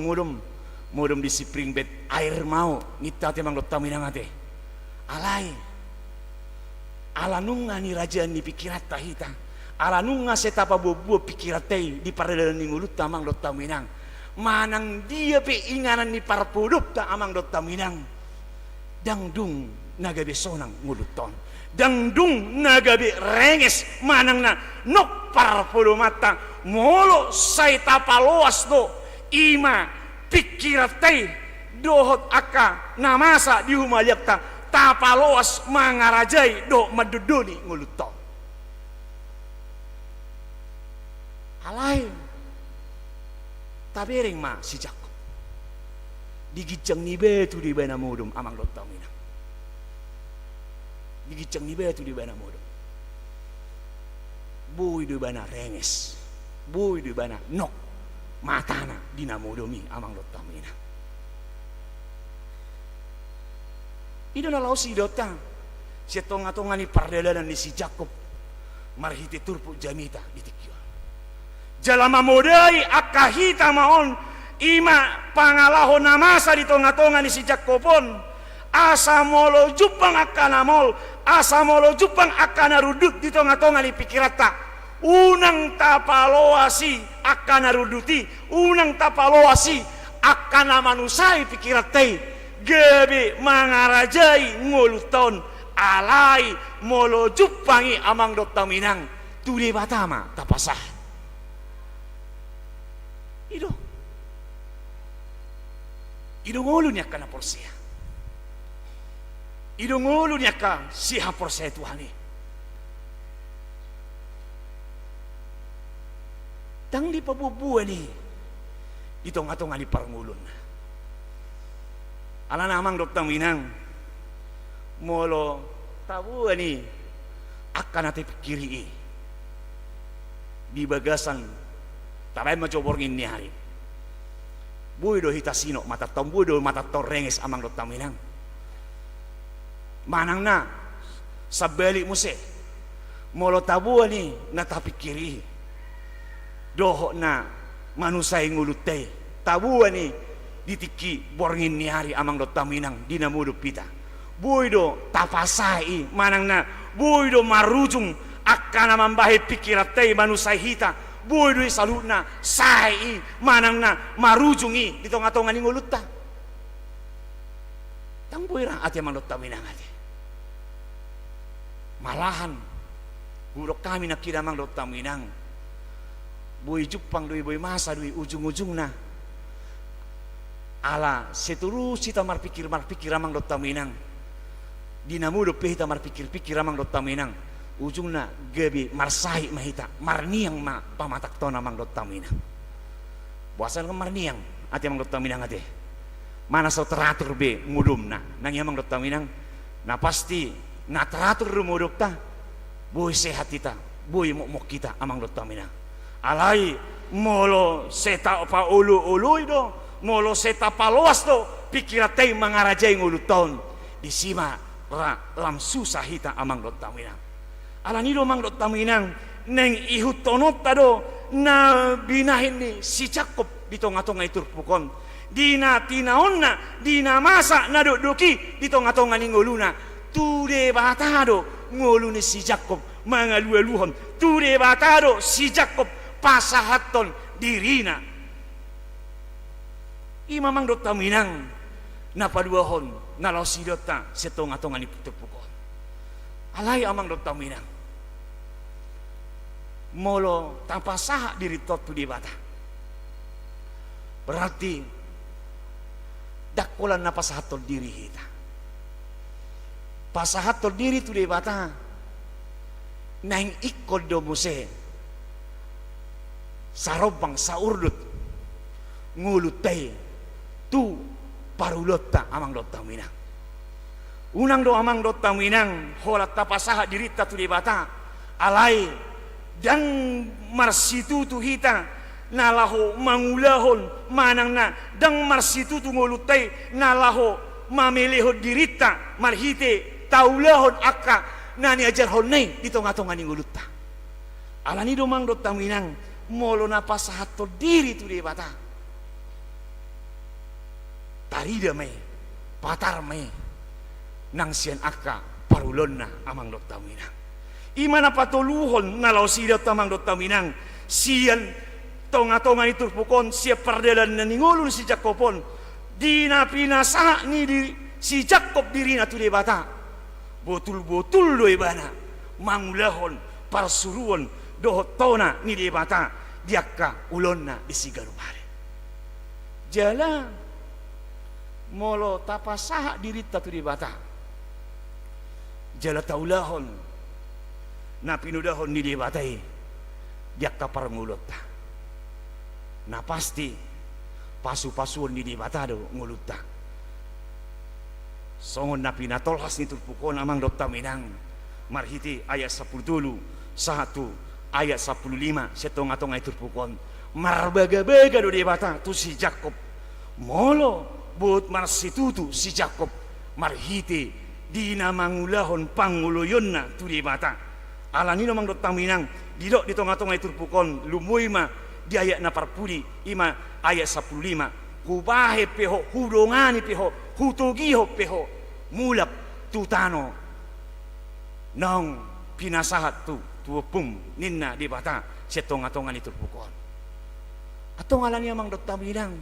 mudum di si pringbe air mau nita ati amang dot taminang ati alai alanunga ni raja ni pikirat tahita alanunga setapa buah pikirat teh di paradalan ni ngulut tamang dot taminang manang dia pe inganan ni parpudup ta amang dot taminang dangdung nagabe sonang nguluton dangdung nagabe renges manang na nok parpudu mata molo say tapaloas do ima pikirat teh dohot aka namasa di humalyak ta tapaloas mangarajai do maduduni nguluton alai tabering ma si Jacob digijang ni betu di bana mudum amang dot taminang digijang ni betu di bana mudum buy di bana renges buy di bana nok matana dinamudomi amang dotamina. Ida nalau si dota si tonga-tonga ni pardalanan ni si Jacob marhiti turpu jamita ditikyo. Jalama modai akahita maon ima pangalahon namasa di tonga-tonga ni si Jacobon asa molo jupang akanamol asa molo jupang akanarudut di tonga-tonga ni pikirata. Unang tapaloasi akan naruduti, unang tapaloasi akan manusai pikiratay, gabi mangarajai nguluton, alay molo jupangi amang dotaminang, tuli batama tapasah. Ido ngulu niya ka na porsiya. Ido ngulu niya ka siya porsiya Tuhani. Tang di pabubuan ni ito nga itong aliparngulon. Ala namang doktang minang molo tabuan ni akan natin pikiri di bagasan tabay macoborngin ni hari buhay do hitasino matatong buhay do matatong renges amang doktang minang manang na sa balik mo se molo tabuan ni natapikiri doho na manusay ngulutay tabuan ni ditiki borngin ni hari amang dotaminang dinamudo pita buido tapasai manang na buido marujung akan mambahe pikiratay manusay hita buido saluna sai manang na marujungi dito nga tonga ni ngulutta tang buira ati amang dotaminang ati malahan burok kami nakira amang dotaminang boy jupang doi boy masa doi ujung-ujung na ala seturu sita marpikir amang dotaminang dinamudo pehita marpikir amang dotaminang ujung na gabi marsai mahita marniang ma pamatakton amang dotaminang buasan ka marniang ati amang dotaminang ati mana sa teratur be mudum na nang amang dotaminang na pasti na teratur rumudok ta boy sehat kita boy mukmuk kita amang dotaminang alai molo seta pa ulu-uluy do molo seta paloas do pikiratay mangarajay nguluton di sima lam susah hita amang dotaminang alanido amang dotaminang neng ihutonot tado na binahin ni si Jacob dito nga tonga iturpukon dina tinaon na dina masa na duduki dito nga tonga ninguluna tude batado ngulu ni si Jacob mga lualuhon tude batado si Jacob pasahaton dirina imamang dotaminang napaduahon nalasidota setong-atongan iputupukon alay amang dotaminang molo tapasaha diri totu di bata berarti dakolan na pasahaton diri hita pasahaton diri tu di bata nang ikod do muse sarobang saurdut ngulutay tu parulota amang dotaminang unang do amang dotaminang holat tapasaha dirita tu di bata alay dan marsitu tu hita nalaho mangulahon manang na dang marsitu tu ngulutay nalaho mamelehon dirita marhite taulahon akka nani ajarhon nay dito nga tonga ni ngulutta alani do mang dotaminang molo na pasahato diri tu di bata tarida may patar may nang siyan akka parulon na amang dotaminang ima na patuluhon na lausida tamang dotaminang siyan tonga-tonga iturpukon siya pardalan na ningulun si Jacobon di na pinasa ni si Jacob diri na tu di bata botul-botul do ibana mangulahon parsuruon dohotona ni di bata diakka ulon na isigarumare jala molo tapasaha dirita tu di bata jala taulahon na pinudahon ni di batai diakka parangulot na pasti pasu-pasuon ni di bata do nguluta songon na pinatolhas ni turpukon amang dotaminang marhiti ayat 10 satu ayat 15 setong atong ay turpukon marbaga-baga do debata tu si Jakob molo buat marsitutu si Jakob marhite dina mangulahon panguloyonna tu debata alani no mangdot taminang didok di tonga-tonga itu pukon lumuy ma di ayat na parpuli ima ayat 15 hubahe peho hudongani peho hutugiho peho mulap tutano nang pinasahat tu tuopum ninna di bata setong-atongan itu pukon atong alani amang dot taminang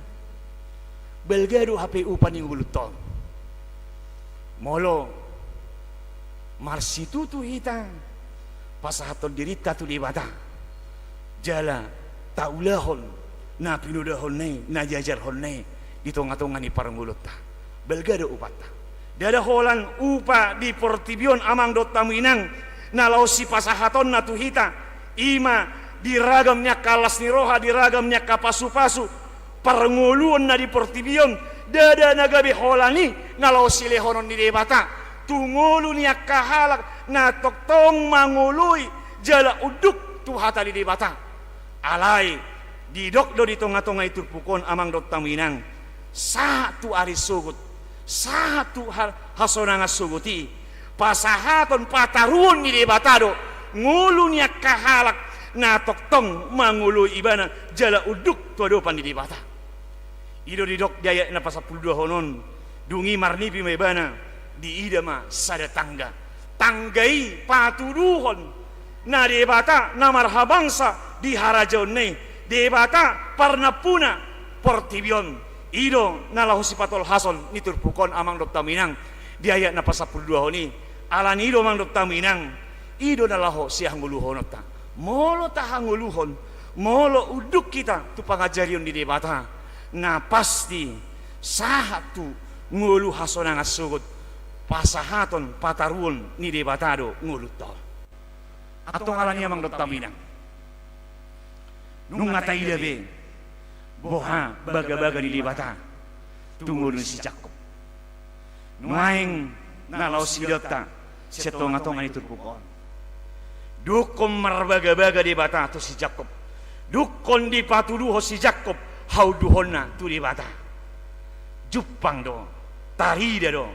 belgado HP upani uluton molo marsitutu hita pasahaton dirita tu di bata jala taulahon na pinudahon ne na jajarhon ne di tonga-tonga ni parangulot ta belgado upata dada holan upa di portibion amang dot taminang na lausi pasahaton na tuhita ima diragamnya kalas ni roha diragamnya kapasu-pasu paranguluon na di portibion dada nagabi holani na lausi lehonon di debata tungulu niya kahalak na toktong mangului jala uduk tuhata di debata alay didok do di tonga-tonga itu pukon amang dot taminang satu ari sugut satu hasonanga suguti pasahaton pataruon ni debatado ngulu niya kahalak na toktong mangulu ibana jala uduk tuadopan di debata ido didok jaya na pasapuluh honon dungi marnipi mebana di idama sada tanggai patuduhon na debata na marhabangsa di harajon ne debata parnapuna portibion ido na lahusi patol hason nitur pukon amang dot taminang di ayat na pasapuluh honi alan ido mang dot taminang ido na laho siang nguluhon ta molo tahanguluhon molo uduk kita tu pangajarion di debata na pasti sahatu ngulu hasonang asugut pasahaton pataruon ni debatado nguluto atong alani amang dot taminang nung ngatai lebe boha baga-baga di debata tungulun si Jakob nuaing nalau si dota setong-atongan itu pukon dukon marbaga-baga di debata tu si Jakob dukon di patuduho si Jakob hauduhonna tu debata jupang do tarida do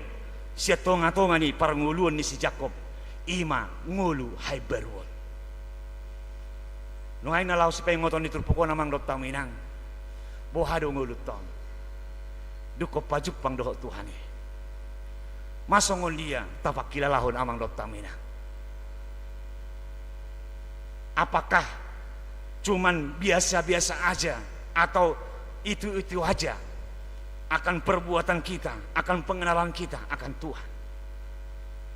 setong-atongan ni paranguluan ni si Jakob ima ngulu hai baruon nuaing nalau si pengoton itu pukon amang dot taminang bohado nguluton duko pajuk pang doho Tuhane masongon dia tapak kilalahon amang dot taminang apakah cuman biasa-biasa aja atau itu aja akan perbuatan kita akan pengenalan kita akan Tuhan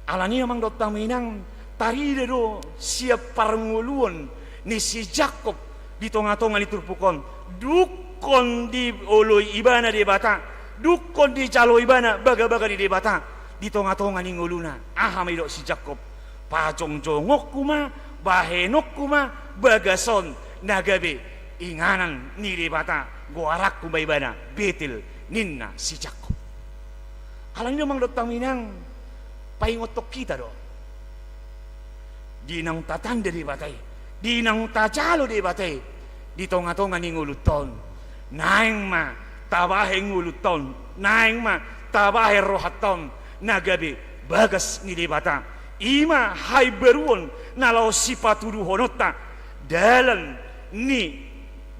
alani amang dot taminang taride do siap paranguluon ni si Jakob di tonga-tonga ni turpukon dukon di oloi ibana di bata dukon di calo ibana baga-baga di debata di tonga-tonga ni nguluna aham idok si Jakob pajong-jongok kuma bahenok kuma bagason nagabe inganan ni debata goarak kuma ibana betil ninna si Jakob alang namang dot taminang paingotok kita do dinang tatanda di batai dinang tajalo di batai di tonga-tonga ni nguluton naing ma tabahe nguluton naing ma tabahe rohaton nagabe bagas ni debata ima hai beruon nalau sipatudu honota dalan ni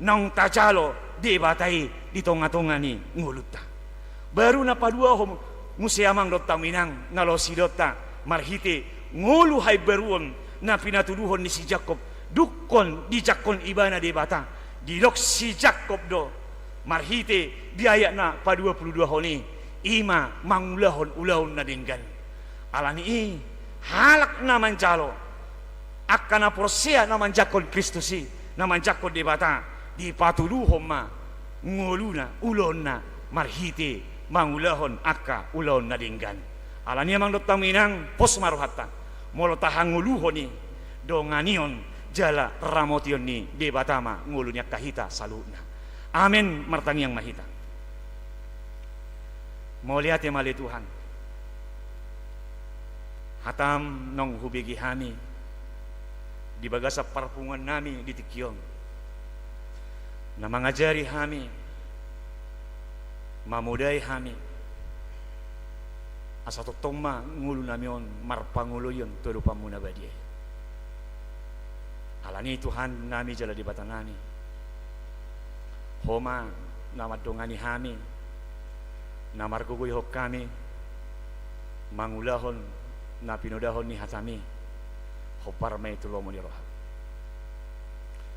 nang tajalo debatai di tonga-tonga ni nguluta baru na padua hom musiamang dot taminang nalau sidota marhite ngulu hai beruon na pinatuduhon ni si Jakob dukon di jakon ibana debata di dok si Jakob do marhite biaya na pa 22 honi ima mangulahon ulahon na dinggan alani i halak na mancalo akan aprosia na manjakon Kristusi na manjakon debata di patuluhon ma nguluna ulon na marhite mangulahon akka ulahon na dinggan alani amang dot taminang pos maruhata molo tahanguluhon ni donganion jala ramotion ni debatama ngulunya kahita saluna amin martang yang mahita mau lihat ya mali Tuhan hatam nong hubigi hani di bagasa parpungan nami di tikion na mangajari kami, mamudai kami, asa totoma ngulu namion marpangulo yun todo pamuna badie. Alani Tuhan nami jala di bata nami, homa namadongani kami, namargugoy hok kami, mangulahon na pinudahon ni hatami, hopar may tulomo ni roha.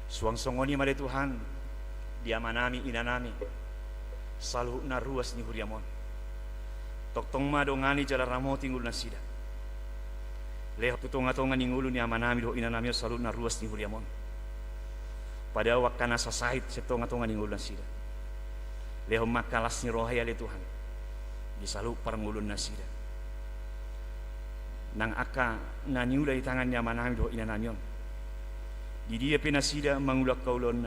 Suang songoni mali Tuhan, diama nami ina nami, salu na ruas ni huriamon. Toktong madongani jala ramo tinggul na sida. Leho tutonga-tonga ni ngulu ni ama nami do ina nami salu na ruas ni huriamon. Pada wakana sasahit setonga-tonga ni ngulu na sida. Leho makalas ni rohaya le Tuhan. Disalu parangulun na sida. Nang aka na niula di tangan ni ama nami do ina nami. Di dia pinasida mangula kaulon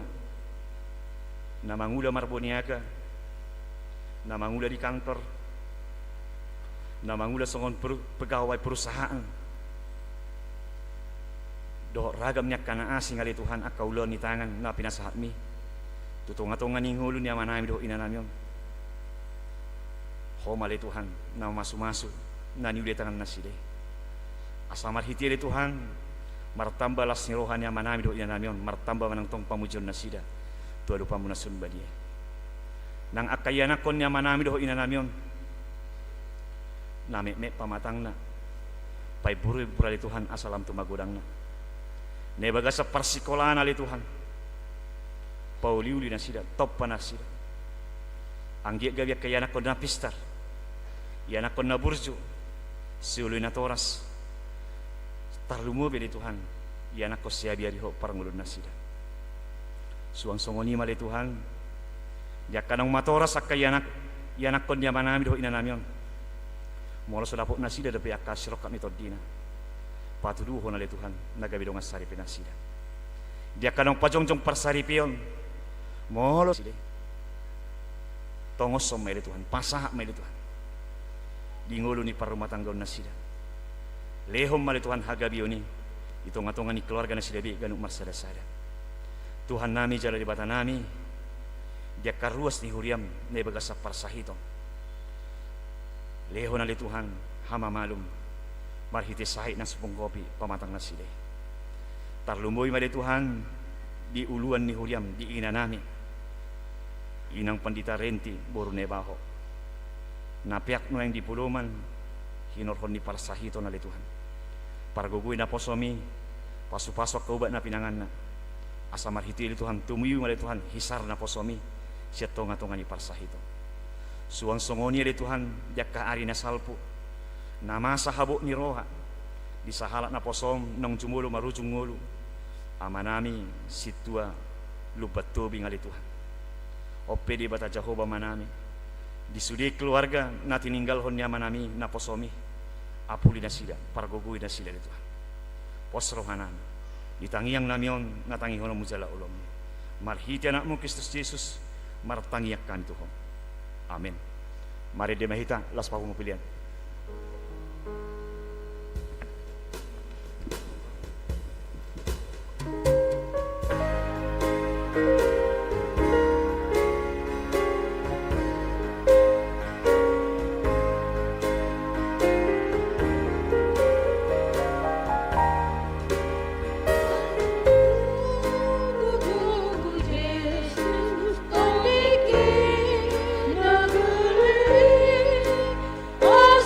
na mangula marboniaka, na mangula di kantor, na mangula songon pegawai perusahaan. Do ragamnya kana asing ali Tuhan akaulon ni tangan na pinasahat mi. Tutunga-tunga ni ngulu ni ama nami do ina nami. Homale Tuhan na masu-masu na niula tangan naside. Asamar hiti ali Tuhan martamba las ni rohani ama nami do ina namion martamba manang tong pamujon nasida tu adu pamunasun badia nang akayana kon ni ama nami do ina namion name me pamatangna pai buru burali Tuhan asalam tu magodangna ne bagasa persikolan ali Tuhan pauliuli nasida top panasida anggi gavia kayana kon na pistar yana kon na burju siului na toras tarlumo beli Tuhan yana ko sia biari ho parangulun nasida suang songoni male Tuhan ya kanang matora sakka yana kon dia manami do ina namion molo sodapok nasida depe akasrok kami todina patudu honale Tuhan nagabi dong asari penasida dia kanang pajongjong parsaripion molo side tongos som mele Tuhan pasah mele Tuhan dingulu ni parumah tangga nasida lehom mali Tuhan hagabioni itonga-tonga ni keluarga na sidabi ganuk marsada-sada Tuhan nami jala di bata nami dia karuas ni huriam ne bagasa parsahito leho na li Tuhan hama malum marhiti sahit na supong kopi pamatang na sida tarlumboy mali Tuhan di uluan ni huriam di ina nami inang pandita renti boru nebaho napiak no yang di puluman hinorhon ni parsahito na li Tuhan pargogoy na posomi pasu-pasok kaubat na pinangan na asamar hitili Tuhan tumuyu mali Tuhan hisar na posomi siya tonga-tonga ni parsahito suang songoni ali Tuhan jakka ari na salpu namasa habok ni roha di sahalak na posom nang jumulo marujung ngulu amanami situa lubat tobing ali Tuhan ope di bata Jehovah manami di sudi keluarga na tininggal hon ni amanami na posomi apuli na sida pargogoy na sida dito pos rohanan ditangiang namion natangi hono mujala ulom marhiti anakmu Kristus Yesus martangiak kami Tuhan amin mari demahita las papu pilihan Oh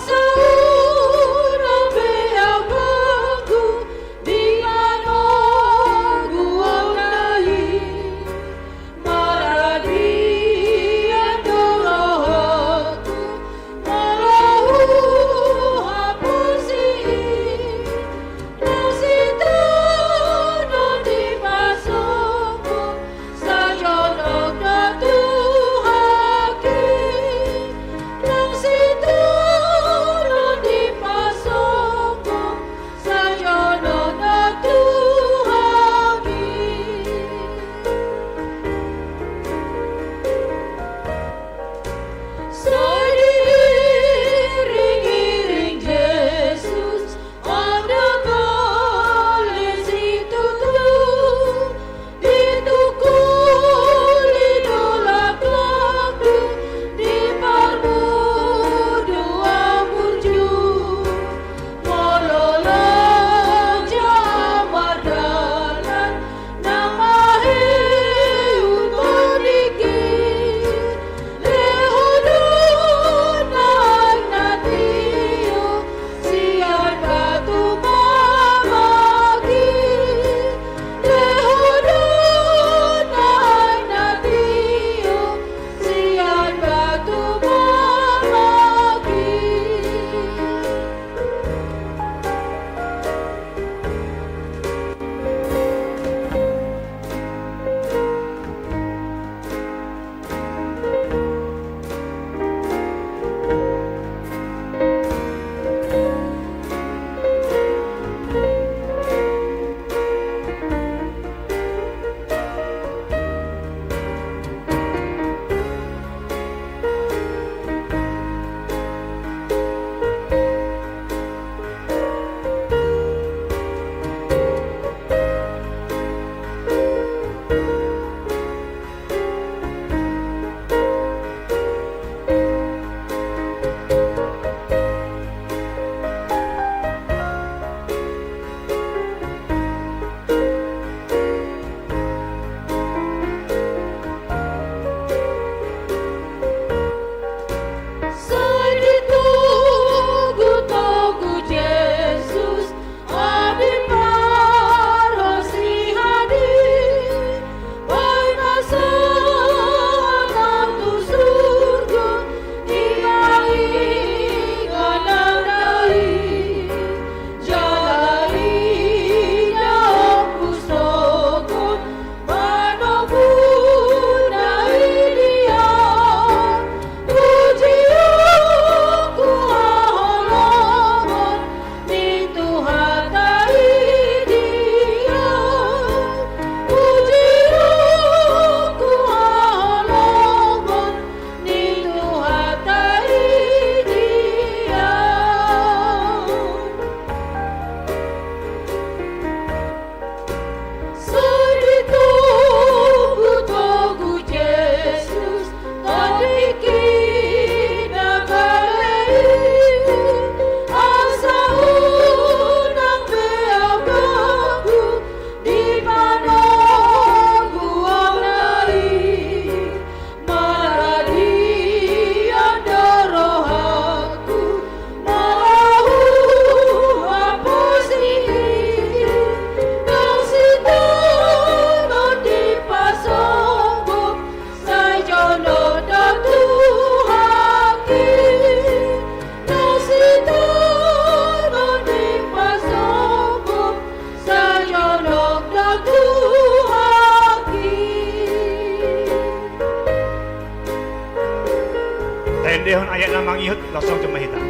kosong cuma hitam.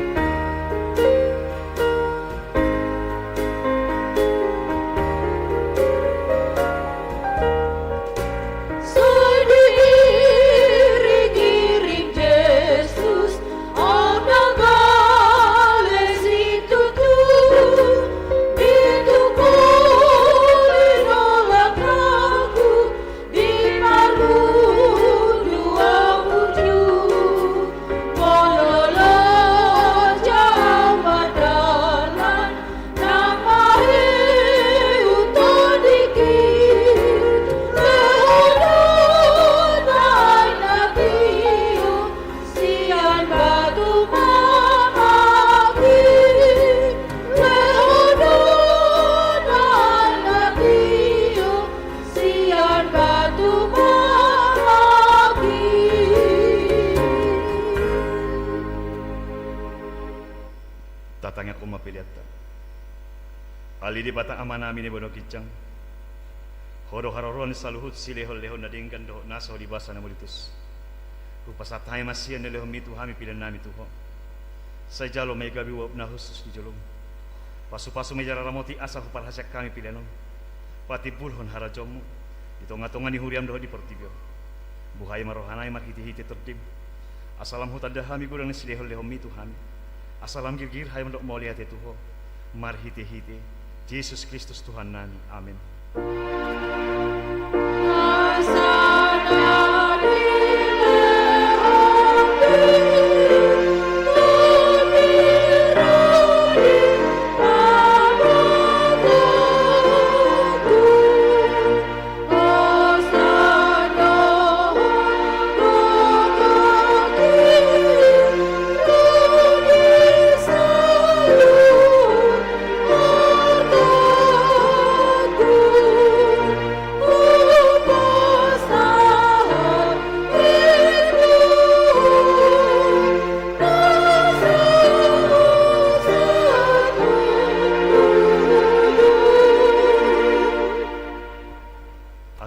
Seiring-iring Yesus, orang gales itu tuh, ditukulin oleh aku, di paru dua wujud, pololo jambadalan, nama untuk dikit, lehodonan nabiyo, sian batu mamaki, lehodonan nabiyo, sian batu mamaki. Tatangnya ko mapiliata. Ali di batang amanami ni bono kicang. Horo haroron saluhut silehol lehon na dingkan do naso di basa na mulitus. Upasatay masiyan na lehon mitu hami pilan nami tuho. Sa jalo may gabi wap na husus di jolong. Pasu-pasu may jararamoti asa huparhasyak kami pilanon. Pati bulhon harajomu. Ito nga tonga ni huriam doho di portibyo. Buhay marohanay makiti-hiti terdim. Asalam hutada hami gurang ni silehol lehon mitu hami. Asalam girgir hay mandok mauliat Tuhan. Marhite-hite Yesus Kristus Tuhan nami. Amin. Asana di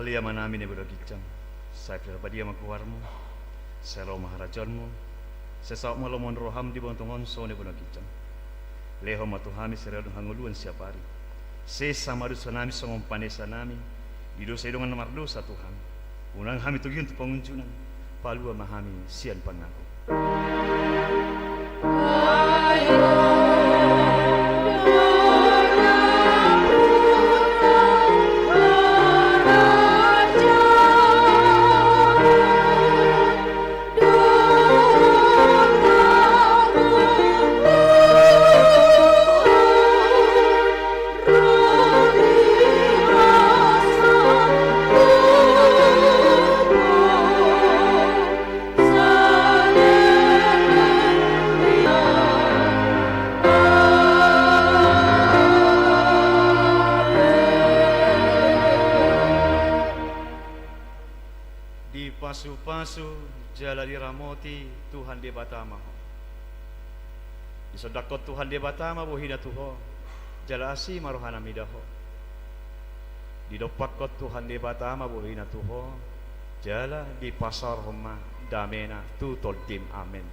Alia manami ni beragicang. Saya pribadi magkuwarmo. Saya lo maharajonmo. Saya sa malomon roham di bontongon so ni beragicang. Leho matuhami serado hanguluan siapa hari. Sesa madu sanami songong panesa nami. Dido sa idongan mardo sa Tuhan. Unang hami tugion tu panguncunan. Palua mahami sian pangako. Pasu-pasu jala di ramoti Tuhan di batama. Di sodakot Tuhan di batama bohina tuho. Jala asi marohana midaho. Di dopakot Tuhan di batama bohina tuho. Jala di pasar homa damena tutol tim. Amin.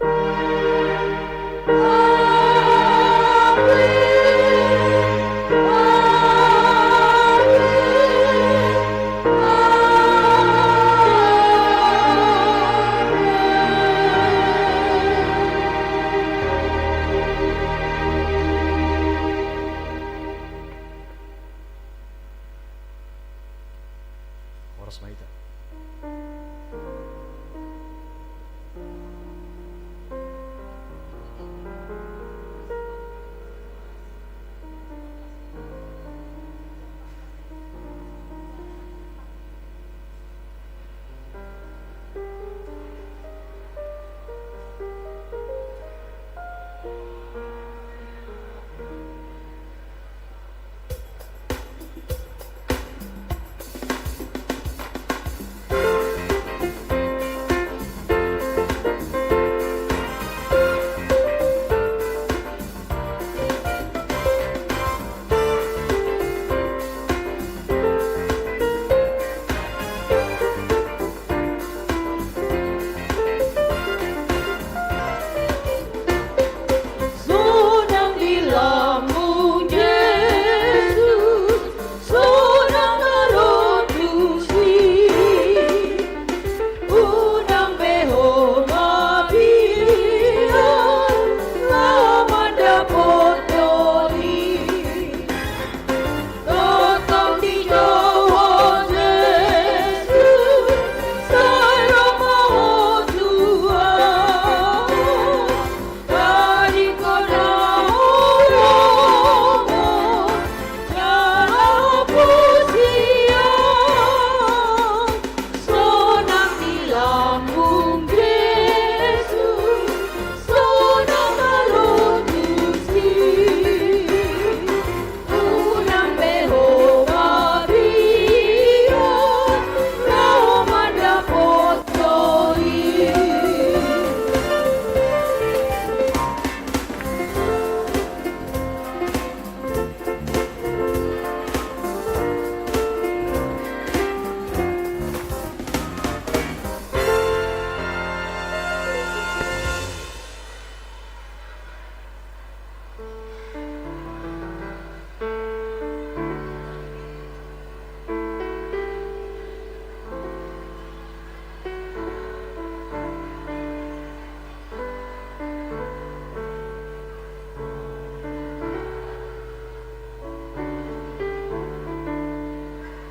Horas maita.